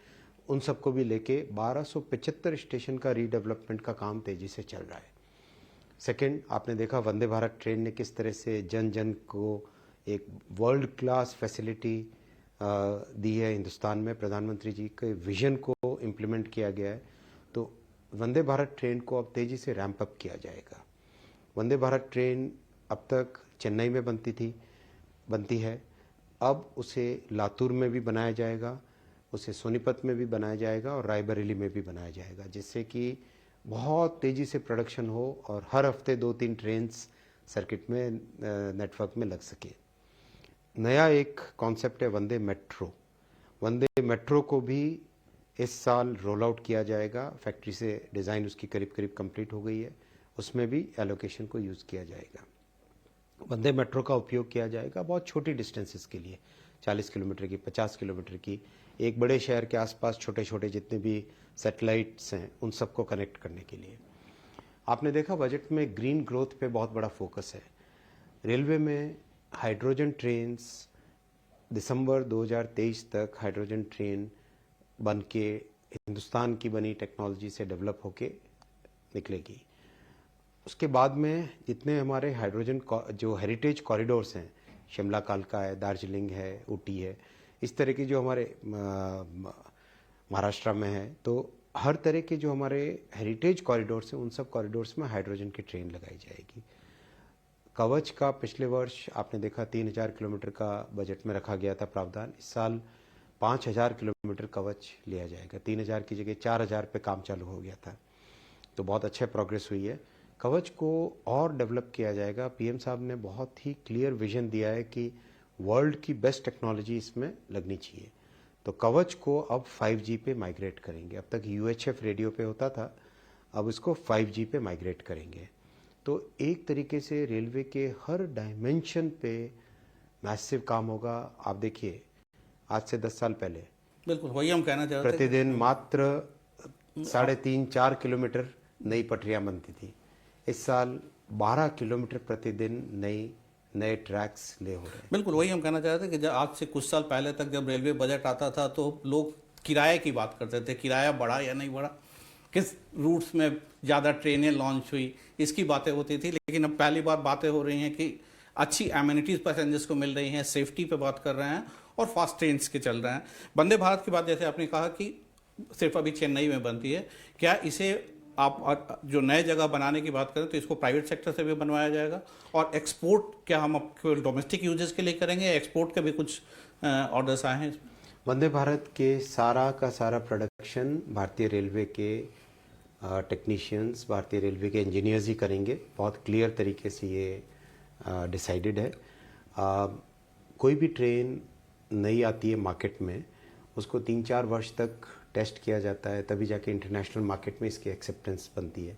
T: उन सबको भी लेके 1275 स्टेशन का रीडेवलपमेंट का काम तेज़ी से चल रहा है। सेकंड, आपने देखा वंदे भारत ट्रेन ने किस तरह से जन जन को एक वर्ल्ड क्लास फैसिलिटी दी है। हिंदुस्तान में प्रधानमंत्री जी के विजन को इम्प्लीमेंट किया गया है। तो वंदे भारत ट्रेन को अब तेज़ी से रैंप अप किया जाएगा। वंदे भारत ट्रेन अब तक चेन्नई में बनती है, अब उसे लातूर में भी बनाया जाएगा, उसे सोनीपत में भी बनाया जाएगा और रायबरेली में भी बनाया जाएगा, जिससे कि बहुत तेज़ी से प्रोडक्शन हो और हर हफ्ते 2-3 ट्रेन्स सर्किट में नेटवर्क में लग सके। नया एक कॉन्सेप्ट है वंदे मेट्रो। वंदे मेट्रो को भी इस साल रोल आउट किया जाएगा। फैक्ट्री से डिज़ाइन उसकी करीब करीब कंप्लीट हो गई है, उसमें भी एलोकेशन को यूज़ किया जाएगा। वंदे मेट्रो का उपयोग किया जाएगा बहुत छोटी डिस्टेंसेस के लिए, 40 किलोमीटर की, 50 किलोमीटर की, एक बड़े शहर के आसपास छोटे छोटे जितने भी सैटेलाइट्स हैं उन सबको कनेक्ट करने के लिए। आपने देखा बजट में ग्रीन ग्रोथ पे बहुत बड़ा फोकस है। रेलवे में हाइड्रोजन ट्रेन्स दिसंबर 2023 तक हाइड्रोजन ट्रेन बन के हिंदुस्तान की बनी टेक्नोलॉजी से डेवलप होके निकलेगी। उसके बाद में जितने हमारे हाइड्रोजन जो हेरिटेज कॉरिडोर्स हैं, शिमला कालका है, दार्जिलिंग है, ऊटी है, इस तरह की जो हमारे महाराष्ट्र में है, तो हर तरह के जो हमारे हेरिटेज कॉरिडोर्स हैं उन सब कॉरिडोर्स में हाइड्रोजन की ट्रेन लगाई जाएगी। कवच का पिछले वर्ष आपने देखा 3000 किलोमीटर का बजट में रखा गया था प्रावधान। इस साल 5000 किलोमीटर कवच लिया जाएगा। 3000 की जगह 4000 पे काम चालू हो गया था, तो बहुत अच्छा प्रोग्रेस हुई है। कवच को और डेवलप किया जाएगा। पीएम साहब ने बहुत ही क्लियर विजन दिया है कि वर्ल्ड की बेस्ट टेक्नोलॉजी इसमें लगनी चाहिए। तो कवच को अब 5G पे माइग्रेट करेंगे। अब तक UHF रेडियो पे होता था, अब इसको 5G पे माइग्रेट करेंगे। तो एक तरीके से रेलवे के हर डायमेंशन पे मैसिव काम होगा। आप देखिए आज से 10 साल पहले
S: बिल्कुल वही हम कहना चाह रहे थे,
T: प्रतिदिन मात्र 3.5-4 किलोमीटर नई पटरियां बनती थी। इस साल 12 किलोमीटर प्रतिदिन नए ट्रैक्स ले हो रहे हैं।
S: बिल्कुल वही हम कहना चाह रहे थे कि जब आज से कुछ साल पहले तक जब रेलवे बजट आता था तो लोग किराए की बात करते थे, किराया बढ़ा या नहीं बढ़ा, किस रूट्स में ज़्यादा ट्रेनें लॉन्च हुई, इसकी बातें होती थी। लेकिन अब पहली बार बातें हो रही हैं कि अच्छी एमिनिटीज़ पैसेंजर्स को मिल रही हैं, सेफ्टी पे बात कर रहे हैं और फास्ट ट्रेन्स के चल रहे हैं। वंदे भारत की बात जैसे आपने कहा कि सिर्फ अभी चेन्नई में बनती है, क्या इसे आप जो नए जगह बनाने की बात करें तो इसको प्राइवेट सेक्टर से भी बनवाया जाएगा? और एक्सपोर्ट क्या हम केवल डोमेस्टिक यूजेस के लिए करेंगे या एक्सपोर्ट के भी कुछ ऑर्डर्स आए हैं?
T: वंदे भारत के सारा का सारा प्रोडक्शन भारतीय रेलवे के टेक्नीशियंस, भारतीय रेलवे के इंजीनियर्स ही करेंगे। बहुत क्लियर तरीके से ये डिसाइडेड है। कोई भी ट्रेन नई आती है मार्केट में, उसको 3-4 वर्ष तक टेस्ट किया जाता है, तभी जाके इंटरनेशनल मार्केट में इसकी एक्सेप्टेंस बनती है।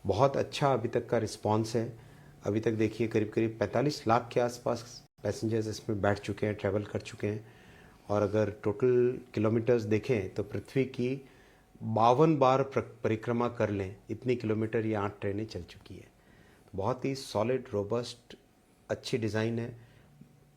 T: बहुत अच्छा अभी तक का रिस्पांस है। अभी तक देखिए करीब 45 लाख के आसपास पैसेंजर्स इसमें बैठ चुके हैं, ट्रैवल कर चुके हैं। और अगर टोटल किलोमीटर्स देखें तो पृथ्वी की 52 बार परिक्रमा कर लें, इतनी किलोमीटर ये 8 ट्रेनें चल चुकी है। बहुत ही सॉलिड, रोबस्ट, अच्छी डिज़ाइन है।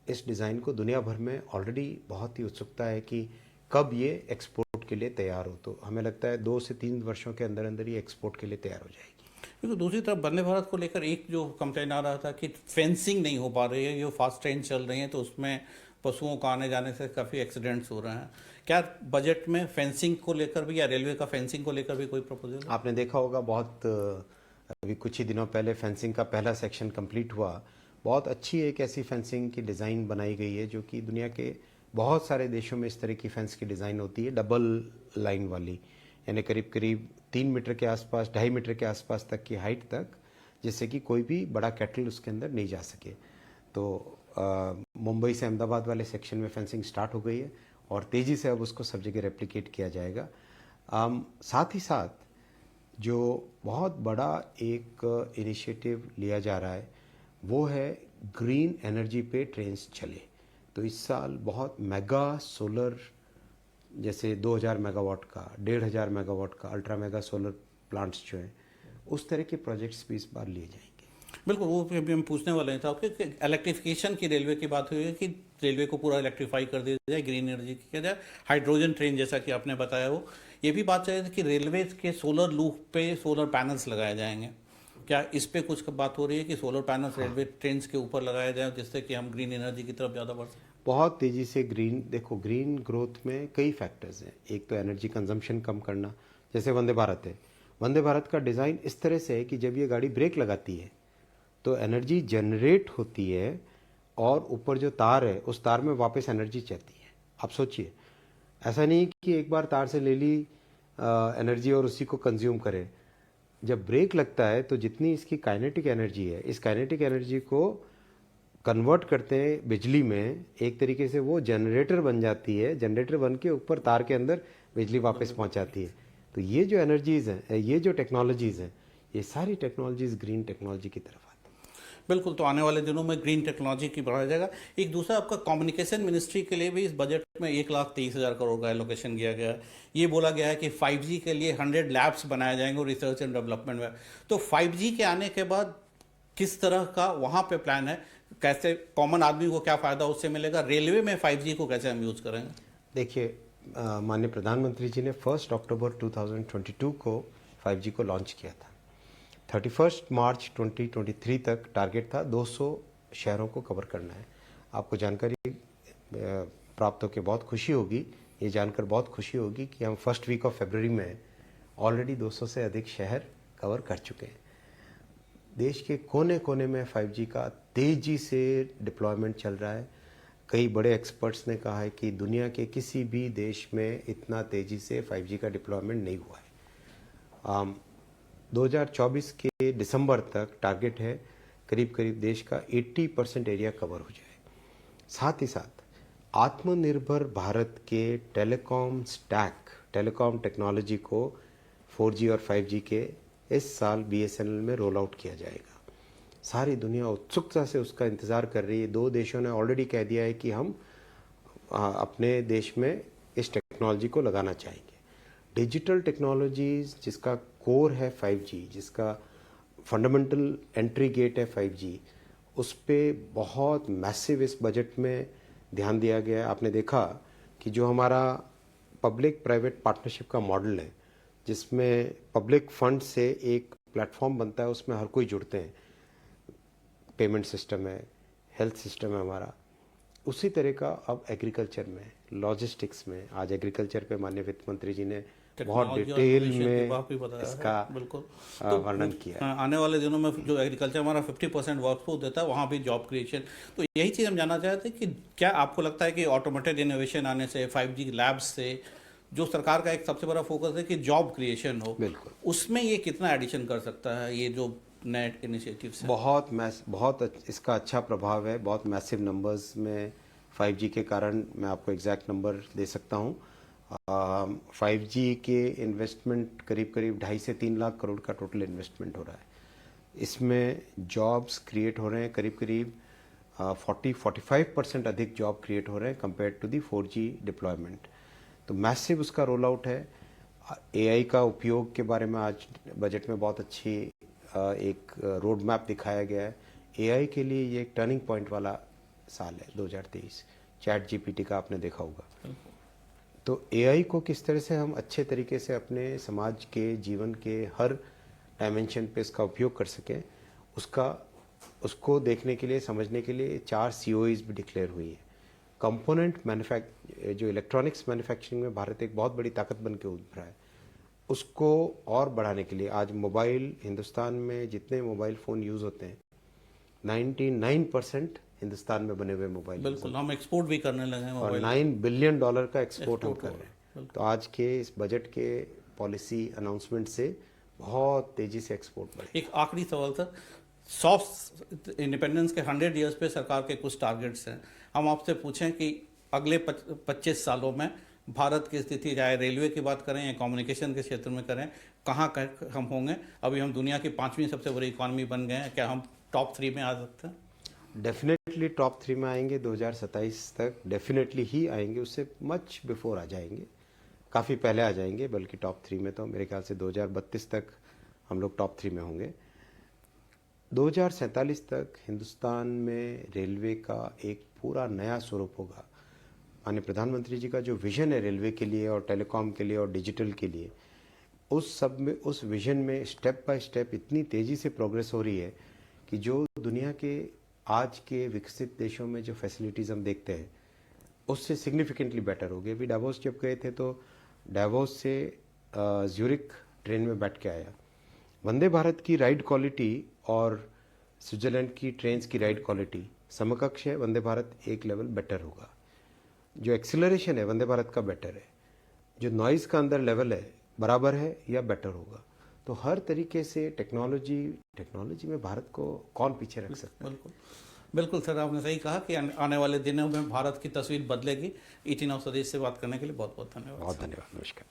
T: इस डिज़ाइन को दुनिया भर में ऑलरेडी बहुत ही उत्सुकता है कि कब ये एक्सपोर्ट के लिए तैयार हो। तो हमें लगता है 2 से 3 वर्षों के अंदर अंदर ये एक्सपोर्ट के लिए तैयार हो जाएगी।
S: क्योंकि दूसरी तरफ वंदे भारत को लेकर एक जो कंप्लेन आ रहा था कि फेंसिंग नहीं हो पा रही है, जो फास्ट ट्रेन चल रही हैं तो उसमें पशुओं का आने जाने से काफ़ी एक्सीडेंट्स हो रहे हैं। क्या बजट में फेंसिंग को लेकर भी या रेलवे का फेंसिंग को लेकर भी कोई प्रपोजल?
T: आपने देखा होगा बहुत अभी कुछ ही दिनों पहले फेंसिंग का पहला सेक्शन कंप्लीट हुआ। बहुत अच्छी एक ऐसी फेंसिंग की डिज़ाइन बनाई गई है जो कि दुनिया के बहुत सारे देशों में इस तरह की फेंस की डिज़ाइन होती है, डबल लाइन वाली, यानी करीब 3 मीटर के आसपास, 2.5 मीटर के आसपास तक की हाइट तक, जिससे कि कोई भी बड़ा कैटल उसके अंदर नहीं जा सके। तो मुंबई से अहमदाबाद वाले सेक्शन में फेंसिंग स्टार्ट हो गई है और तेज़ी से अब उसको सब जगह रेप्लिकेट किया जाएगा। साथ ही साथ जो बहुत बड़ा एक इनिशिएटिव लिया जा रहा है वो है ग्रीन एनर्जी पे ट्रेन्स चले। तो इस साल बहुत मेगा सोलर, जैसे 2000 मेगावाट का, 1500 मेगावाट का अल्ट्रा मेगा सोलर प्लांट्स जो हैं, उस तरह के प्रोजेक्ट्स भी इस बार लिए जाएंगे।
S: बिल्कुल, वो भी हम पूछने वाले थे आपके, इलेक्ट्रिफिकेशन की रेलवे की बात हुई है कि रेलवे को पूरा इलेक्ट्रीफाई कर दिया जाए, ग्रीन एनर्जी किया जाए, हाइड्रोजन ट्रेन जैसा कि आपने बताया हो। ये भी बात चाहिए कि रेलवे के सोलर लूप पे सोलर पैनल्स लगाए जाएंगे। क्या इस पे कुछ बात हो रही है कि सोलर पैनल्स रेलवे ट्रेन के ऊपर लगाए जाए जिससे कि हम ग्रीन एनर्जी की तरफ ज़्यादा बढ़ सकें?
T: बहुत तेज़ी से देखो ग्रीन ग्रोथ में कई फैक्टर्स हैं। एक तो एनर्जी कंजम्पशन कम करना, जैसे वंदे भारत है। वंदे भारत का डिज़ाइन इस तरह से है कि जब ये गाड़ी ब्रेक लगाती है तो एनर्जी जनरेट होती है और ऊपर जो तार है उस तार में वापस एनर्जी चलती है। आप सोचिए, ऐसा नहीं कि एक बार तार से ले ली एनर्जी और उसी को कंज्यूम करे। जब ब्रेक लगता है तो जितनी इसकी काइनेटिक एनर्जी है, इस काइनेटिक एनर्जी को कन्वर्ट करते हैं बिजली में, एक तरीके से वो जनरेटर बन जाती है। जनरेटर बन के ऊपर तार के अंदर बिजली वापस पहुंचाती है। तो ये जो एनर्जीज़ हैं, ये जो टेक्नोलॉजीज़ हैं, ये सारी टेक्नोलॉजीज़ ग्रीन टेक्नोलॉजी की तरफ आती हैं।
S: बिल्कुल, तो आने वाले दिनों में ग्रीन टेक्नोलॉजी की बढ़ाया जाएगा। एक दूसरा आपका कम्युनिकेशन मिनिस्ट्री के लिए भी इस बजट में 1,23,000 करोड़ का एलोकेशन किया गया है। ये बोला गया है कि 5G के लिए 100 लैब्स बनाए जाएंगे और रिसर्च एंड डेवलपमेंट में। तो 5G के आने के बाद किस तरह का वहाँ पे प्लान है, कैसे कॉमन आदमी को क्या फ़ायदा उससे मिलेगा, रेलवे में 5G को कैसे हम यूज़ करेंगे?
T: देखिए, माननीय प्रधानमंत्री जी ने 1 अक्टूबर 2022 को 5G को लॉन्च किया था। 31 मार्च 2023 तक टारगेट था 200 शहरों को कवर करना है। आपको जानकारी प्राप्त होकर बहुत खुशी होगी, ये जानकर बहुत खुशी होगी कि हम फर्स्ट वीक ऑफ फरवरी में ऑलरेडी 200 से अधिक शहर कवर कर चुके हैं। देश के कोने कोने में 5G का तेज़ी से डिप्लॉयमेंट चल रहा है। कई बड़े एक्सपर्ट्स ने कहा है कि दुनिया के किसी भी देश में इतना तेज़ी से 5G का डिप्लॉयमेंट नहीं हुआ है। 2024 के दिसंबर तक टारगेट है करीब करीब देश का 80% एरिया कवर हो जाए। साथ ही साथ आत्मनिर्भर भारत के टेलीकॉम स्टैक, टेलीकॉम टेक्नोलॉजी को 4G और 5G के इस साल BSNL में रोल आउट किया जाएगा। सारी दुनिया उत्सुकता से उसका इंतज़ार कर रही है। 2 देशों ने ऑलरेडी कह दिया है कि हम अपने देश में इस टेक्नोलॉजी को लगाना चाहेंगे। डिजिटल टेक्नोलॉजीज जिसका कोर है 5G, जिसका फंडामेंटल एंट्री गेट है 5G, उस पर बहुत मैसिव इस बजट में ध्यान दिया गया है। आपने देखा कि जो हमारा पब्लिक प्राइवेट पार्टनरशिप का मॉडल है, जिसमें पब्लिक फंड से एक प्लेटफॉर्म बनता है, उसमें हर कोई जुड़ते हैं, पेमेंट सिस्टम है, हेल्थ सिस्टम है हमारा, उसी तरह का अब एग्रीकल्चर में, लॉजिस्टिक्स में, आज एग्रीकल्चर पे माननीय वित्त मंत्री जी ने बहुत डिटेल में इसका वर्णन किया है।
S: आने वाले दिनों में जो एग्रीकल्चर हमारा 50% वर्कफोर्स देता है, वहाँ भी जॉब क्रिएशन। तो यही चीज़ हम जानना चाहते हैं कि क्या आपको लगता है कि ऑटोमेटेड इनोवेशन आने से, 5G लैब्स से, जो सरकार का एक सबसे बड़ा फोकस है कि जॉब क्रिएशन हो,
T: बिल्कुल,
S: उसमें ये कितना एडिशन कर सकता है, ये जो नेट इनिशिएटिव से?
T: बहुत इसका अच्छा प्रभाव है। बहुत मैसिव नंबर्स में 5G के कारण मैं आपको एग्जैक्ट नंबर दे सकता हूँ। 5G के इन्वेस्टमेंट करीब करीब 2.5 से 3 लाख करोड़ का टोटल इन्वेस्टमेंट हो रहा है। इसमें जॉब्स क्रिएट हो रहे हैं, करीब करीब 40-45% अधिक जॉब क्रिएट हो रहे हैं compare to the 4G deployment. तो मैसिव उसका रोल आउट है। AI का उपयोग के बारे में आज बजट में बहुत अच्छी एक रोड मैप दिखाया गया है। AI के लिए ये एक टर्निंग पॉइंट वाला साल है 2023। ChatGPT का आपने देखा होगा। तो AI को किस तरह से हम अच्छे तरीके से अपने समाज के जीवन के हर डायमेंशन पे इसका उपयोग कर सकें, उसको देखने के लिए, समझने के लिए 4 COEs भी डिक्लेयर हुई है। कंपोनेंट जो इलेक्ट्रॉनिक्स मैन्युफैक्चरिंग में भारत एक बहुत बड़ी ताकत बन के उभरा है, उसको और बढ़ाने के लिए आज मोबाइल, हिंदुस्तान में जितने मोबाइल फ़ोन यूज़ होते हैं 99% हिंदुस्तान में बने हुए मोबाइल।
S: बिल्कुल, हम एक्सपोर्ट भी करने लगे हैं
T: और $9 बिलियन का एक्सपोर्ट हम कर रहे हैं। तो आज के इस बजट के पॉलिसी अनाउंसमेंट से बहुत तेज़ी से एक्सपोर्ट बढ़े।
S: एक आखिरी सवाल था, सॉफ्ट इंडिपेंडेंस के 100 ईयर्स पे सरकार के कुछ टारगेट्स हैं। हम आपसे पूछें कि अगले 25 सालों में भारत की स्थिति, चाहे रेलवे की बात करें या कम्युनिकेशन के क्षेत्र में करें, कहाँ हम होंगे? अभी हम दुनिया की 5वीं सबसे बड़ी इकॉनमी बन गए हैं, क्या हम टॉप 3 में आ सकते हैं?
T: डेफिनेटली टॉप 3 में आएंगे। 2027 तक डेफिनेटली ही आएंगे, उससे मच बिफोर आ जाएंगे, काफ़ी पहले आ जाएंगे। बल्कि टॉप 3 में तो मेरे ख्याल से 2032 तक हम लोग टॉप 3 में होंगे। 2047 तक हिंदुस्तान में रेलवे का एक पूरा नया स्वरूप होगा। माननीय प्रधानमंत्री जी का जो विजन है रेलवे के लिए और टेलीकॉम के लिए और डिजिटल के लिए, उस विजन में स्टेप बाय स्टेप इतनी तेज़ी से प्रोग्रेस हो रही है कि जो दुनिया के आज के विकसित देशों में जो फैसिलिटीज़ हम देखते हैं, उससे सिग्निफिकेंटली बेटर हो गई। अभी डावोस जब गए थे तो डावोस से ज्यूरिक ट्रेन में बैठ के आया। वंदे भारत की राइड क्वालिटी और स्विट्जरलैंड की ट्रेन्स की राइड क्वालिटी समकक्ष है। वंदे भारत एक लेवल बेटर होगा। जो एक्सीलरेशन है वंदे भारत का बेटर है। जो नॉइज़ का अंदर लेवल है बराबर है या बेटर होगा। तो हर तरीके से टेक्नोलॉजी में भारत को कौन पीछे रख सकता है?
S: बिल्कुल सर, आपने सही कहा कि आने वाले दिनों में भारत की तस्वीर बदलेगी। ET Now स्वदेश से बात करने के लिए बहुत बहुत धन्यवाद।
T: बहुत धन्यवाद, नमस्कार।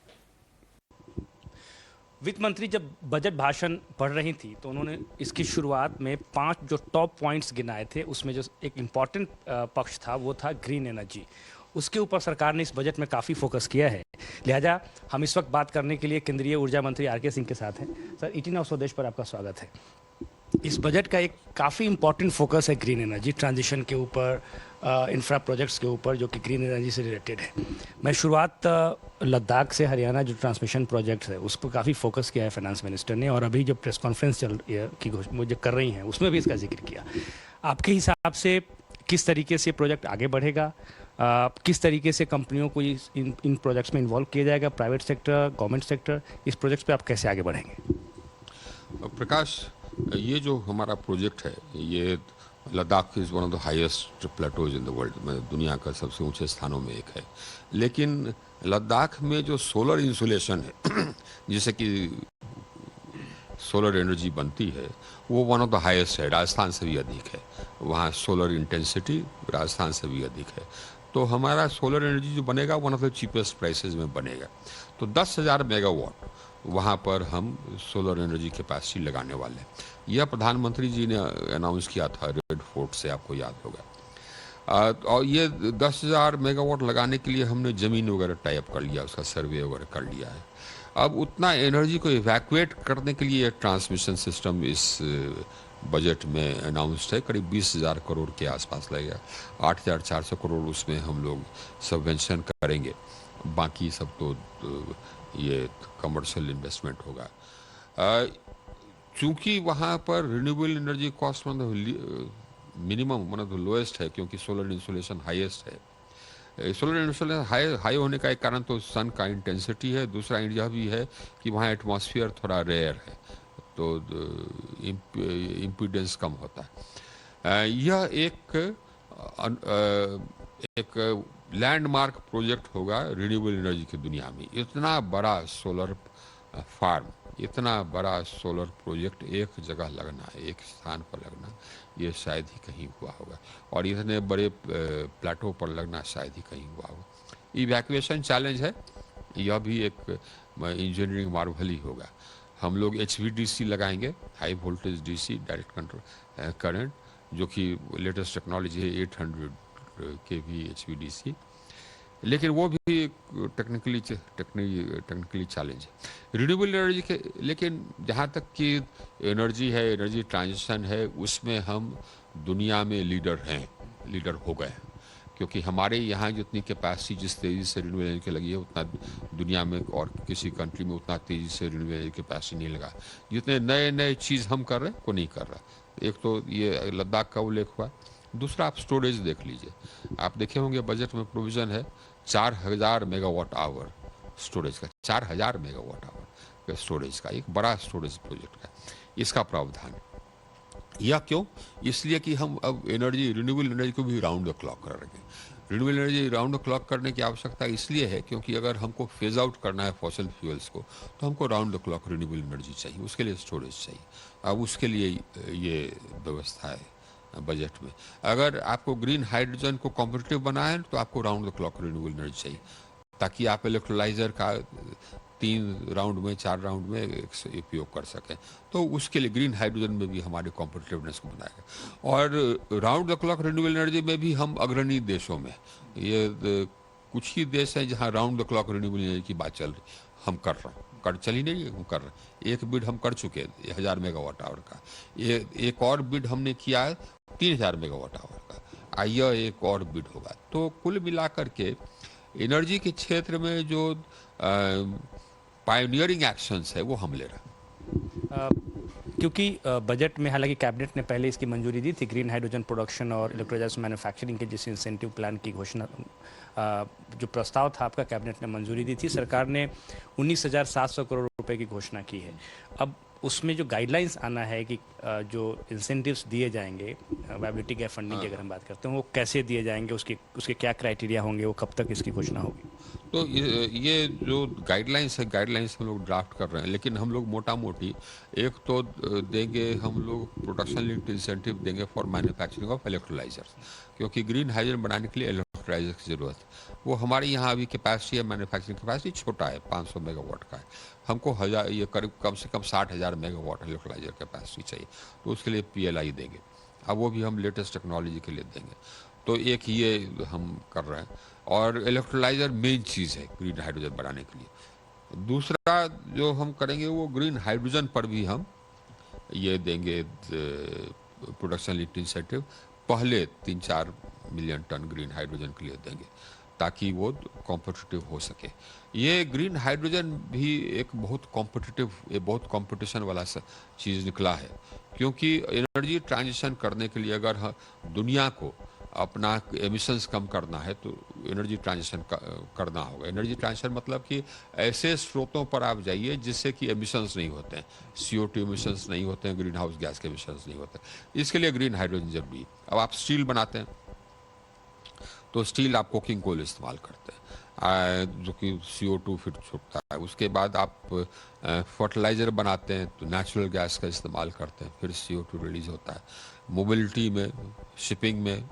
U: वित्त मंत्री जब बजट भाषण पढ़ रही थी तो उन्होंने इसकी शुरुआत में 5 जो टॉप पॉइंट्स गिनाए थे, उसमें जो एक इम्पॉर्टेंट पक्ष था वो था ग्रीन एनर्जी। उसके ऊपर सरकार ने इस बजट में काफ़ी फोकस किया है। लिहाजा हम इस वक्त बात करने के लिए केंद्रीय ऊर्जा मंत्री आर के सिंह के साथ हैं। सर, 18 ऑफ स्वदेश पर आपका स्वागत है। इस बजट का एक काफ़ी इंपॉर्टेंट फोकस है ग्रीन एनर्जी ट्रांजिशन के ऊपर, इंफ्रा प्रोजेक्ट्स के ऊपर जो कि ग्रीन एनर्जी से रिलेटेड है। मैं शुरुआत लद्दाख से हरियाणा जो ट्रांसमिशन प्रोजेक्ट्स है उस पर काफ़ी फोकस किया है फाइनेंस मिनिस्टर ने, और अभी जो प्रेस कॉन्फ्रेंस जो कर रही हैं उसमें भी इसका जिक्र किया। आपके हिसाब से किस तरीके से प्रोजेक्ट आगे बढ़ेगा, किस तरीके से कंपनियों को इन प्रोजेक्ट्स में इन्वॉल्व किया जाएगा, प्राइवेट सेक्टर, गवर्नमेंट सेक्टर, इस प्रोजेक्ट्स पे आप कैसे आगे बढ़ेंगे?
B: प्रकाश, ये जो हमारा प्रोजेक्ट है ये Ladakh is one of the highest Plato's in the world, में दुनिया का सबसे ऊंचे स्थानों में एक है। लेकिन लद्दाख में जो सोलर इंसुलेशन है जिससे कि सोलर एनर्जी बनती है वो वन ऑफ द हाईएस्ट है, राजस्थान से भी अधिक है। वहाँ सोलर इंटेंसिटी राजस्थान से भी अधिक है। तो हमारा सोलर एनर्जी जो बनेगा one of the cheapest prices में बनेगा। तो 10,000 मेगावाट वहाँ पर हम सोलर एनर्जी कैपेसिटी लगाने वाले हैं। यह प्रधानमंत्री जी ने अनाउंस किया था रेड फोर्ट से, आपको याद होगा। और ये 10,000 मेगावाट लगाने के लिए हमने ज़मीन वगैरह टाई अप कर लिया, उसका सर्वे वगैरह कर लिया है। अब उतना एनर्जी को इवैक्यूएट करने के लिए ट्रांसमिशन सिस्टम इस बजट में अनाउंस्ड है, करीब 20,000 करोड़ के आसपास लगेगा। 8,400 करोड़ उसमें हम लोग सबवेंशन करेंगे, बाकी सब तो ये कमर्शियल इन्वेस्टमेंट होगा। चूँकि वहाँ पर renewable energy cost minimum one of the lowest है, क्योंकि सोलर इंसुलेशन हाईएस्ट है। सोलर इंसुलेशन हाई होने का एक कारण तो सन का इंटेंसिटी है, दूसरा यह भी है कि वहाँ एटमॉस्फेयर थोड़ा रेयर है, तो इम्पीडेंस कम होता है। यह एक लैंडमार्क प्रोजेक्ट होगा रिन्यूएबल एनर्जी की दुनिया में। इतना बड़ा सोलर फार्म, इतना बड़ा सोलर प्रोजेक्ट एक जगह लगना, एक स्थान पर लगना, ये शायद ही कहीं हुआ होगा, और इतने बड़े प्लेटो पर लगना शायद ही कहीं हुआ होगा। इवैक्यूएशन चैलेंज है, यह भी एक इंजीनियरिंग मार्वल ही होगा। हम लोग HVDC लगाएंगे, high voltage DC direct control current, जो कि लेटेस्ट टेक्नोलॉजी है 800 kV HVDC, लेकिन वो भी टेक्निकली चैलेंज है रिन्यूएबल एनर्जी के। लेकिन जहाँ तक कि एनर्जी है, एनर्जी ट्रांजिशन है, उसमें हम दुनिया में लीडर हो गए हैं, क्योंकि हमारे यहाँ जितनी कैपेसिटी जिस तेज़ी से रिन्यूएबल एनर्जी लगी है उतना दुनिया में और किसी कंट्री में उतना तेज़ी से रिन्यूएबल एनर्जी कैपेसिटी नहीं लगा। जितने नए चीज़ हम कर रहे हैं वो नहीं कर रहा। एक तो ये लद्दाख का उल्लेख हुआ, दूसरा आप स्टोरेज देख लीजिए। आप देखे होंगे बजट में प्रोविज़न है 4,000 मेगावाट आवर स्टोरेज का, 4,000 मेगावाट आवर स्टोरेज का, एक बड़ा स्टोरेज प्रोजेक्ट का इसका प्रावधान। यह क्यों? इसलिए कि हम अब रिन्यूएबल एनर्जी को भी राउंड द क्लॉक कर रहे हैं। Renewable energy round the clock करने की आवश्यकता इसलिए है क्योंकि अगर हमको फेज आउट करना है फॉसिल फ्यूल्स को, तो हमको round the clock renewable energy चाहिए, उसके लिए स्टोरेज चाहिए। अब उसके लिए ये व्यवस्था है बजट में। अगर आपको ग्रीन हाइड्रोजन को कॉम्पिटिटिव बनाना है तो आपको round the clock renewable energy चाहिए, ताकि आप इलेक्ट्रोलाइजर का 3 राउंड में 4 राउंड में उपयोग कर सकें। तो उसके लिए ग्रीन हाइड्रोजन में भी हमारे कॉम्पिटिटिवनेस को बनाएगा। और round the clock renewable energy में भी हम अग्रणी देशों में, ये कुछ ही देश हैं जहां round the clock renewable energy की बात चल रही, हम कर रहे हैं, चल ही नहीं, हम कर रहे हैं। एक बिड हम कर चुके हैं 1,000 मेगावाट आवर का, एक और बिड हमने किया है 3,000 मेगावाट आवर का, आइए एक और बिड होगा। तो कुल मिलाकर के एनर्जी के क्षेत्र में जो पायोनियरिंग एक्शंस है वो हम ले रहे हैं।
U: क्योंकि बजट में हालांकि कैबिनेट ने पहले इसकी मंजूरी दी थी, ग्रीन हाइड्रोजन प्रोडक्शन और इलेक्ट्रोलाइजर मैन्युफैक्चरिंग के जिस इंसेंटिव प्लान की घोषणा, जो प्रस्ताव था आपका, कैबिनेट ने मंजूरी दी थी। सरकार ने 19,700 करोड़ रुपए की घोषणा की है। अब उसमें जो गाइडलाइंस आना है कि जो इंसेंटिव्स दिए जाएंगे, वायबिलिटी गैप फंडिंग की अगर हम बात करते हैं, वो कैसे दिए जाएंगे, उसके क्या क्राइटेरिया होंगे, वो कब तक इसकी घोषणा होगी?
B: तो ये जो गाइडलाइंस है, गाइडलाइंस हम लोग ड्राफ्ट कर रहे हैं, लेकिन हम लोग मोटा मोटी एक तो देंगे, हम लोग प्रोडक्शन लिंक्ड इंसेंटिव देंगे फॉर मैन्युफैक्चरिंग ऑफ इलेक्ट्रोलाइजर्स, क्योंकि ग्रीन हाइड्रोजन बनाने के लिए इलेक्ट्रोलाइजर की जरूरत है। वो हमारे यहाँ अभी कैपेसिटी है, मैन्युफैक्चरिंग कैपेसिटी छोटा है, 500 मेगावाट का है। हमको ये करीब कम से कम 60,000 मेगावाट इलेक्ट्रोलाइजर कैपेसिटी चाहिए, तो उसके लिए PLI देंगे। अब वो भी हम लेटेस्ट टेक्नोलॉजी के लिए देंगे। तो एक ये हम कर रहे हैं, और इलेक्ट्रोलाइजर मेन चीज़ है ग्रीन हाइड्रोजन बनाने के लिए। दूसरा जो हम करेंगे वो ग्रीन हाइड्रोजन पर भी हम ये देंगे प्रोडक्शन लिंक्ड इंसेंटिव, पहले 3-4 मिलियन टन ग्रीन हाइड्रोजन के लिए देंगे ताकि वो कॉम्पिटिटिव हो सके। ये ग्रीन हाइड्रोजन भी एक बहुत कॉम्पिटिटिव, ये बहुत कंपटीशन वाला चीज़ निकला है, क्योंकि एनर्जी ट्रांजिशन करने के लिए अगर दुनिया को अपना एमिशंस कम करना है तो एनर्जी ट्रांजिशन करना होगा। एनर्जी ट्रांजिशन मतलब कि ऐसे स्रोतों पर आप जाइए जिससे कि एमिशंस नहीं होते हैं, CO2 एमिशंस नहीं होते हैं, ग्रीन हाउस गैस के एमिशंस नहीं होते। इसके लिए ग्रीन हाइड्रोजन जरूरी है। अब आप स्टील बनाते हैं तो स्टील आप कोकिंग कोल इस्तेमाल करते हैं जो कि CO2 फिर छूटता है। उसके बाद आप फर्टिलाइज़र बनाते हैं तो नेचुरल गैस का इस्तेमाल करते हैं, फिर CO2 रिलीज होता है। मोबिलिटी में, शिपिंग में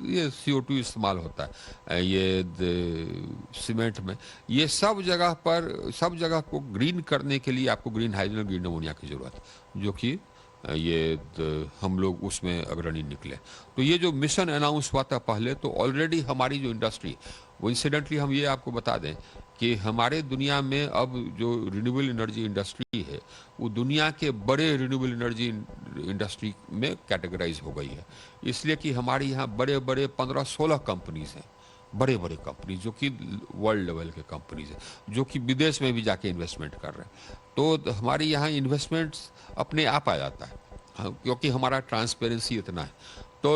B: ये CO2 इस्तेमाल होता है, ये सीमेंट में, ये सब जगह को ग्रीन करने के लिए आपको ग्रीन हाइड्रोजन, ग्रीन अमोनिया की ज़रूरत है, जो कि ये हम लोग उसमें अग्रणी निकले। तो ये जो मिशन अनाउंस हुआ था पहले, तो ऑलरेडी हमारी जो इंडस्ट्री, वो इंसिडेंटली हम ये आपको बता दें कि हमारे दुनिया में अब जो रिन्यूएबल एनर्जी इंडस्ट्री है वो दुनिया के बड़े रिन्यूएबल एनर्जी इंडस्ट्री में कैटेगराइज हो गई है, इसलिए कि हमारे यहाँ बड़े बड़े 15-16 कंपनीज हैं, बड़े बड़े कंपनीज जो कि वर्ल्ड लेवल के कंपनीज हैं, जो कि विदेश में भी जाके इन्वेस्टमेंट कर रहे हैं। तो हमारे यहाँ इन्वेस्टमेंट्स अपने आप आ जाता है, क्योंकि हमारा ट्रांसपेरेंसी इतना है। तो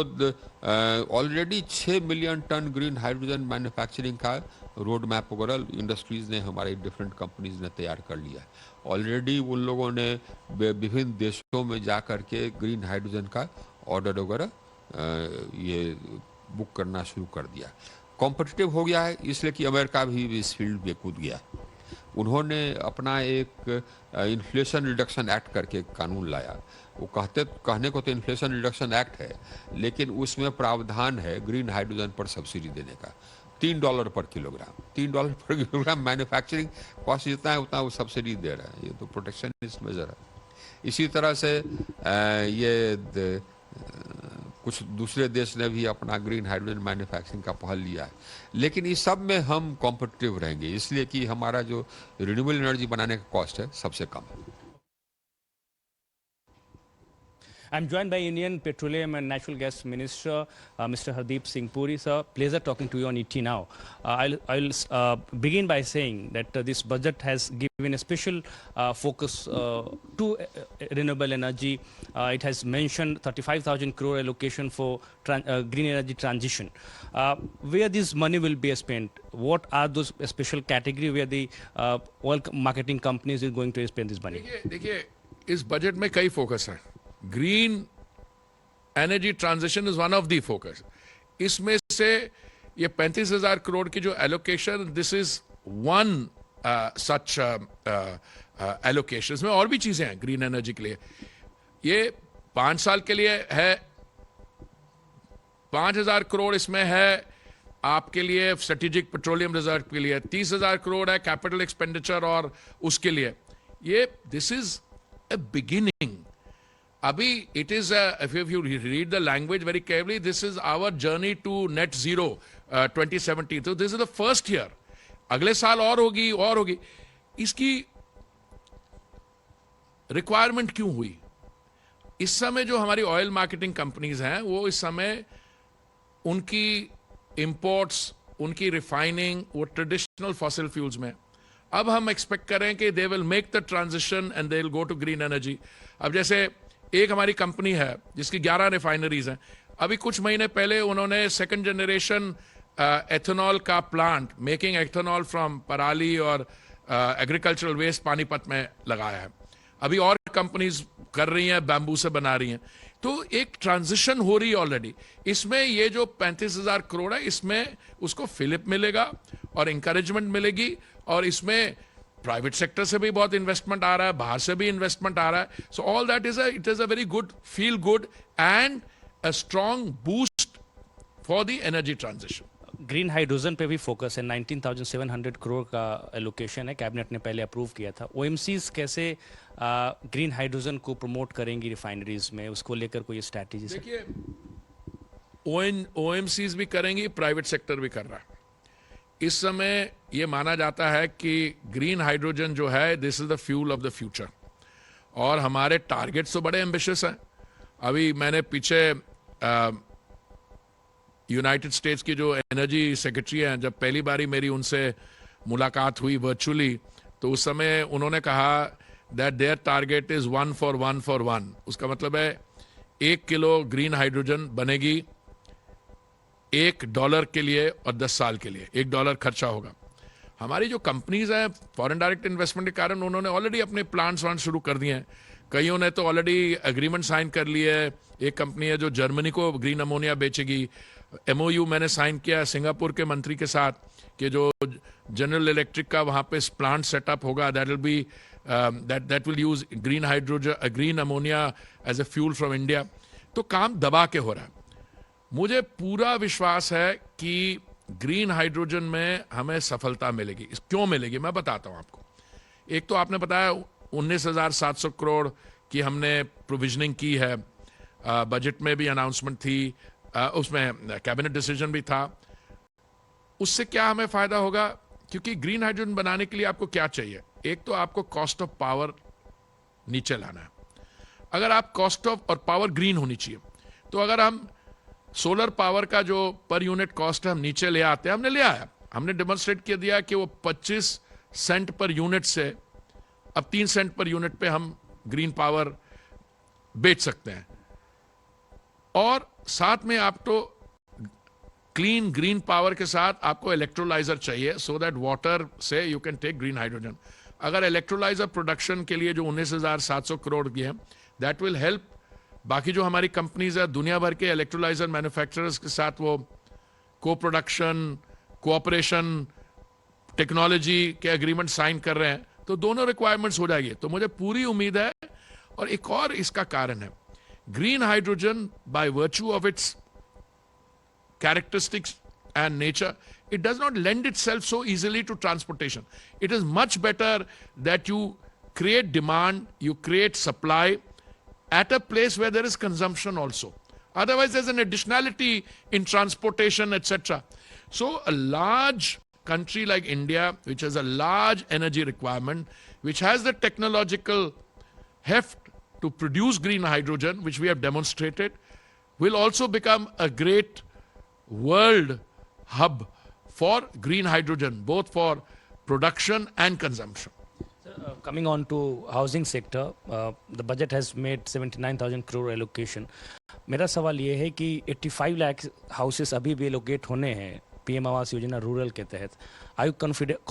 B: already 6 million ton green hydrogen manufacturing का रोड मैप वगैरह इंडस्ट्रीज़ ने, हमारे डिफरेंट कंपनीज ने तैयार कर लिया है। ऑलरेडी उन लोगों ने विभिन्न देशों में जा कर के ग्रीन हाइड्रोजन का ऑर्डर वगैरह ये बुक करना शुरू कर दिया। कॉम्पिटिटिव हो गया है इसलिए कि अमेरिका भी इस फील्ड में कूद गया। उन्होंने अपना एक इन्फ्लेशन रिडक्शन एक्ट करके कानून लाया। वो कहने को तो इन्फ्लेशन रिडक्शन एक्ट है, लेकिन उसमें प्रावधान है ग्रीन हाइड्रोजन पर सब्सिडी देने का, $3 पर किलोग्राम। $3 पर किलोग्राम मैन्युफैक्चरिंग कॉस्ट जितना है उतना वो सब्सिडी दे रहा है। ये तो प्रोटेक्शनिस्ट मेजर है। इसी तरह से ये कुछ दूसरे देश ने भी अपना ग्रीन हाइड्रोजन मैन्युफैक्चरिंग का पहल लिया है, लेकिन इस सब में हम कॉम्पिटिटिव रहेंगे, इसलिए कि हमारा जो रिन्यूएबल एनर्जी बनाने का कॉस्ट है सबसे कम है।
U: I'm joined by Indian Petroleum and Natural Gas Minister, Mr. Hardeep Singh Puri. Sir, pleasure talking to you on ET Now. I'll begin by saying that this budget has given a special focus to renewable energy. It has mentioned 35,000 crore allocation for green energy transition. Where this money will be spent? What are those special category where the oil marketing companies is going to spend this money?
E: देखिए इस budget में कई focus है। Green energy transition is one of the focus. इसमें से ये 35,000 करोड़ की जो allocation, this is one such allocation. इसमें और भी चीजें हैं ग्रीन एनर्जी के लिए। ये 5 साल के लिए है, 5,000 करोड़ इसमें है आपके लिए स्ट्रेटेजिक पेट्रोलियम रिजर्व के लिए, 30,000 करोड़ है कैपिटल एक्सपेंडिचर और उसके लिए। ये दिस इज अ बिगिनिंग। अभी it is if you read the language very carefully, this is our journey to net zero 2070। तो this is the first year. अगले साल और होगी। इसकी रिक्वायरमेंट क्यों हुई? इस समय जो हमारी ऑयल मार्केटिंग कंपनीज हैं वो इस समय उनकी इंपोर्ट्स, उनकी रिफाइनिंग वो ट्रेडिशनल फॉसिल फ्यूल्स में। अब हम एक्सपेक्ट करें कि they will make the transition and they will go to green energy. अब जैसे एक हमारी कंपनी है जिसकी 11 रिफाइनरीज हैं। अभी कुछ महीने पहले उन्होंने सेकंड जनरेशन एथेनॉल का प्लांट, मेकिंग एथेनॉल फ्रॉम पराली और एग्रीकल्चरल वेस्ट पानीपत में लगाया है। अभी और कंपनीज कर रही हैं, बैम्बू से बना रही हैं। तो एक ट्रांजिशन हो रही है ऑलरेडी। इसमें ये जो 35,000 करोड़ है, इसमें उसको फिलिप मिलेगा और इंकरेजमेंट मिलेगी, और इसमें प्राइवेट सेक्टर से भी बहुत इन्वेस्टमेंट आ रहा है, बाहर से भी इन्वेस्टमेंट आ रहा है। So all that it is a very good, feel good and a strong boost for the energy transition.
U: Green hydrogen पे भी फोकस है। 19,700 करोड़ का एलोकेशन है, कैबिनेट ने पहले अप्रूव किया था। OMCs कैसे ग्रीन हाइड्रोजन को प्रमोट करेंगी रिफाइनरीज में, उसको लेकर कोई स्ट्रैटेजी?
E: देखिए OMCs भी करेंगी, प्राइवेट सेक्टर भी कर रहा है। इस समय ये माना जाता है कि ग्रीन हाइड्रोजन जो है this is the fuel of the future, और हमारे टारगेट्स तो बड़े एम्बिशियस हैं। अभी मैंने पीछे यूनाइटेड स्टेट्स की जो एनर्जी सेक्रेटरी हैं, जब पहली बारी मेरी उनसे मुलाकात हुई वर्चुअली, तो उस समय उन्होंने कहा that their target is 1 for 1 for 1। उसका मतलब है 1 किलो ग्रीन हाइड्रोजन बनेगी $1 के लिए और 10 साल के लिए $1 खर्चा होगा। हमारी जो कंपनीज हैं फॉरेन डायरेक्ट इन्वेस्टमेंट के कारण उन्होंने ऑलरेडी अपने प्लांट्स वांट शुरू कर दिए हैं। कईयों ने तो ऑलरेडी एग्रीमेंट साइन कर लिए है। एक कंपनी है जो जर्मनी को ग्रीन अमोनिया बेचेगी। MOU मैंने साइन किया सिंगापुर के मंत्री के साथ कि जो जनरल इलेक्ट्रिक का वहाँ पे प्लांट सेटअप होगा that will use green hydrogen green ammonia as a fuel from India. तो काम दबा के हो रहा है। मुझे पूरा विश्वास है कि ग्रीन हाइड्रोजन में हमें सफलता मिलेगी। क्यों मिलेगी मैं बताता हूं आपको। एक तो आपने बताया 19,700 करोड़ की हमने प्रोविजनिंग की है, बजट में भी अनाउंसमेंट थी, उसमें कैबिनेट डिसीजन भी था। उससे क्या हमें फायदा होगा, क्योंकि ग्रीन हाइड्रोजन बनाने के लिए आपको क्या चाहिए, एक तो आपको कॉस्ट ऑफ पावर नीचे लाना है। अगर आप कॉस्ट ऑफ और पावर ग्रीन होनी चाहिए, तो अगर हम सोलर पावर का जो पर यूनिट कॉस्ट है हम नीचे ले आते हैं, हमने ले आया, हमने डेमोन्स्ट्रेट किया दिया कि वो 25 सेंट पर यूनिट से अब 3 सेंट पर यूनिट पे हम ग्रीन पावर बेच सकते हैं। और साथ में आप तो क्लीन ग्रीन पावर के साथ आपको इलेक्ट्रोलाइजर चाहिए सो दैट वाटर से you can take green hydrogen. अगर इलेक्ट्रोलाइजर प्रोडक्शन के लिए जो 19,700 करोड़ की है दैट विल हेल्प बाकी जो हमारी कंपनीज है दुनिया भर के इलेक्ट्रोलाइजर मैन्युफैक्चरर्स के साथ वो को प्रोडक्शन कोऑपरेशन टेक्नोलॉजी के एग्रीमेंट साइन कर रहे हैं, तो दोनों रिक्वायरमेंट्स हो जाएगी। तो मुझे पूरी उम्मीद है। और एक और इसका कारण है, green hydrogen by virtue of its characteristics and nature, it does not lend itself so easily to transportation. It is much better that you create demand, you create supply at a place where there is consumption also. Otherwise, there's an additionality in transportation, etc. So, a large country like India, which has a large energy requirement, which has the technological heft to produce green hydrogen, which we have demonstrated, will also become a great world hub for green hydrogen, both for production and consumption.
U: Coming on to housing sector, the budget has made 79,000 crore allocation. मेरा सवाल ये है कि 85 lakh houses अभी भी allocate होने हैं PM Awas Yojana rural के तहत. Are you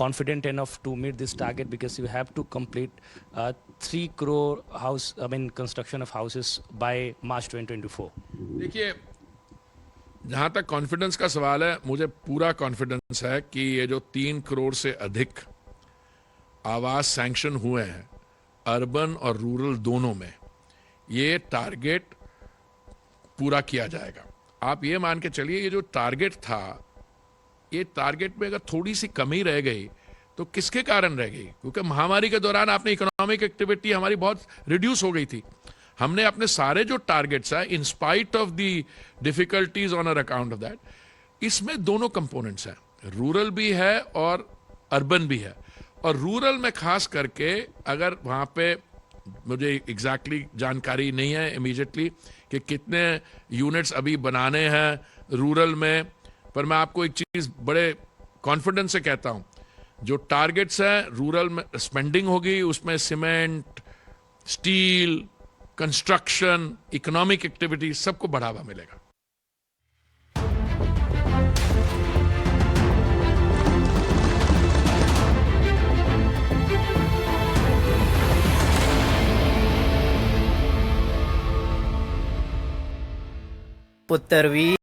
U: confident enough to meet this target, because you have to complete 3 crore construction of houses by March 2024?
E: देखिए, जहां तक कॉन्फिडेंस का सवाल है, मुझे पूरा कॉन्फिडेंस है कि ये जो 3 करोड़ से अधिक आवास सैंक्शन हुए हैं अर्बन और रूरल दोनों में, ये टारगेट पूरा किया जाएगा. आप ये मान के चलिए, ये जो टारगेट था, ये टारगेट में अगर थोड़ी सी कमी रह गई तो किसके कारण रह गई? क्योंकि महामारी के दौरान आपने इकोनॉमिक एक्टिविटी हमारी बहुत रिड्यूस हो गई थी. हमने अपने सारे जो टारगेट्स हैं, in spite of the difficulties on account of that, इसमें दोनों कंपोनेंट्स हैं, रूरल भी है और अर्बन भी है. और रूरल में खास करके, अगर वहां पे मुझे एग्जैक्टली जानकारी नहीं है इमीडिएटली कि कितने यूनिट्स अभी बनाने हैं रूरल में, पर मैं आपको एक चीज बड़े कॉन्फिडेंस से कहता हूं, जो टारगेट्स हैं रूरल में स्पेंडिंग होगी, उसमें cement, steel, construction, economic activity सबको बढ़ावा मिलेगा.
F: उत्तरवी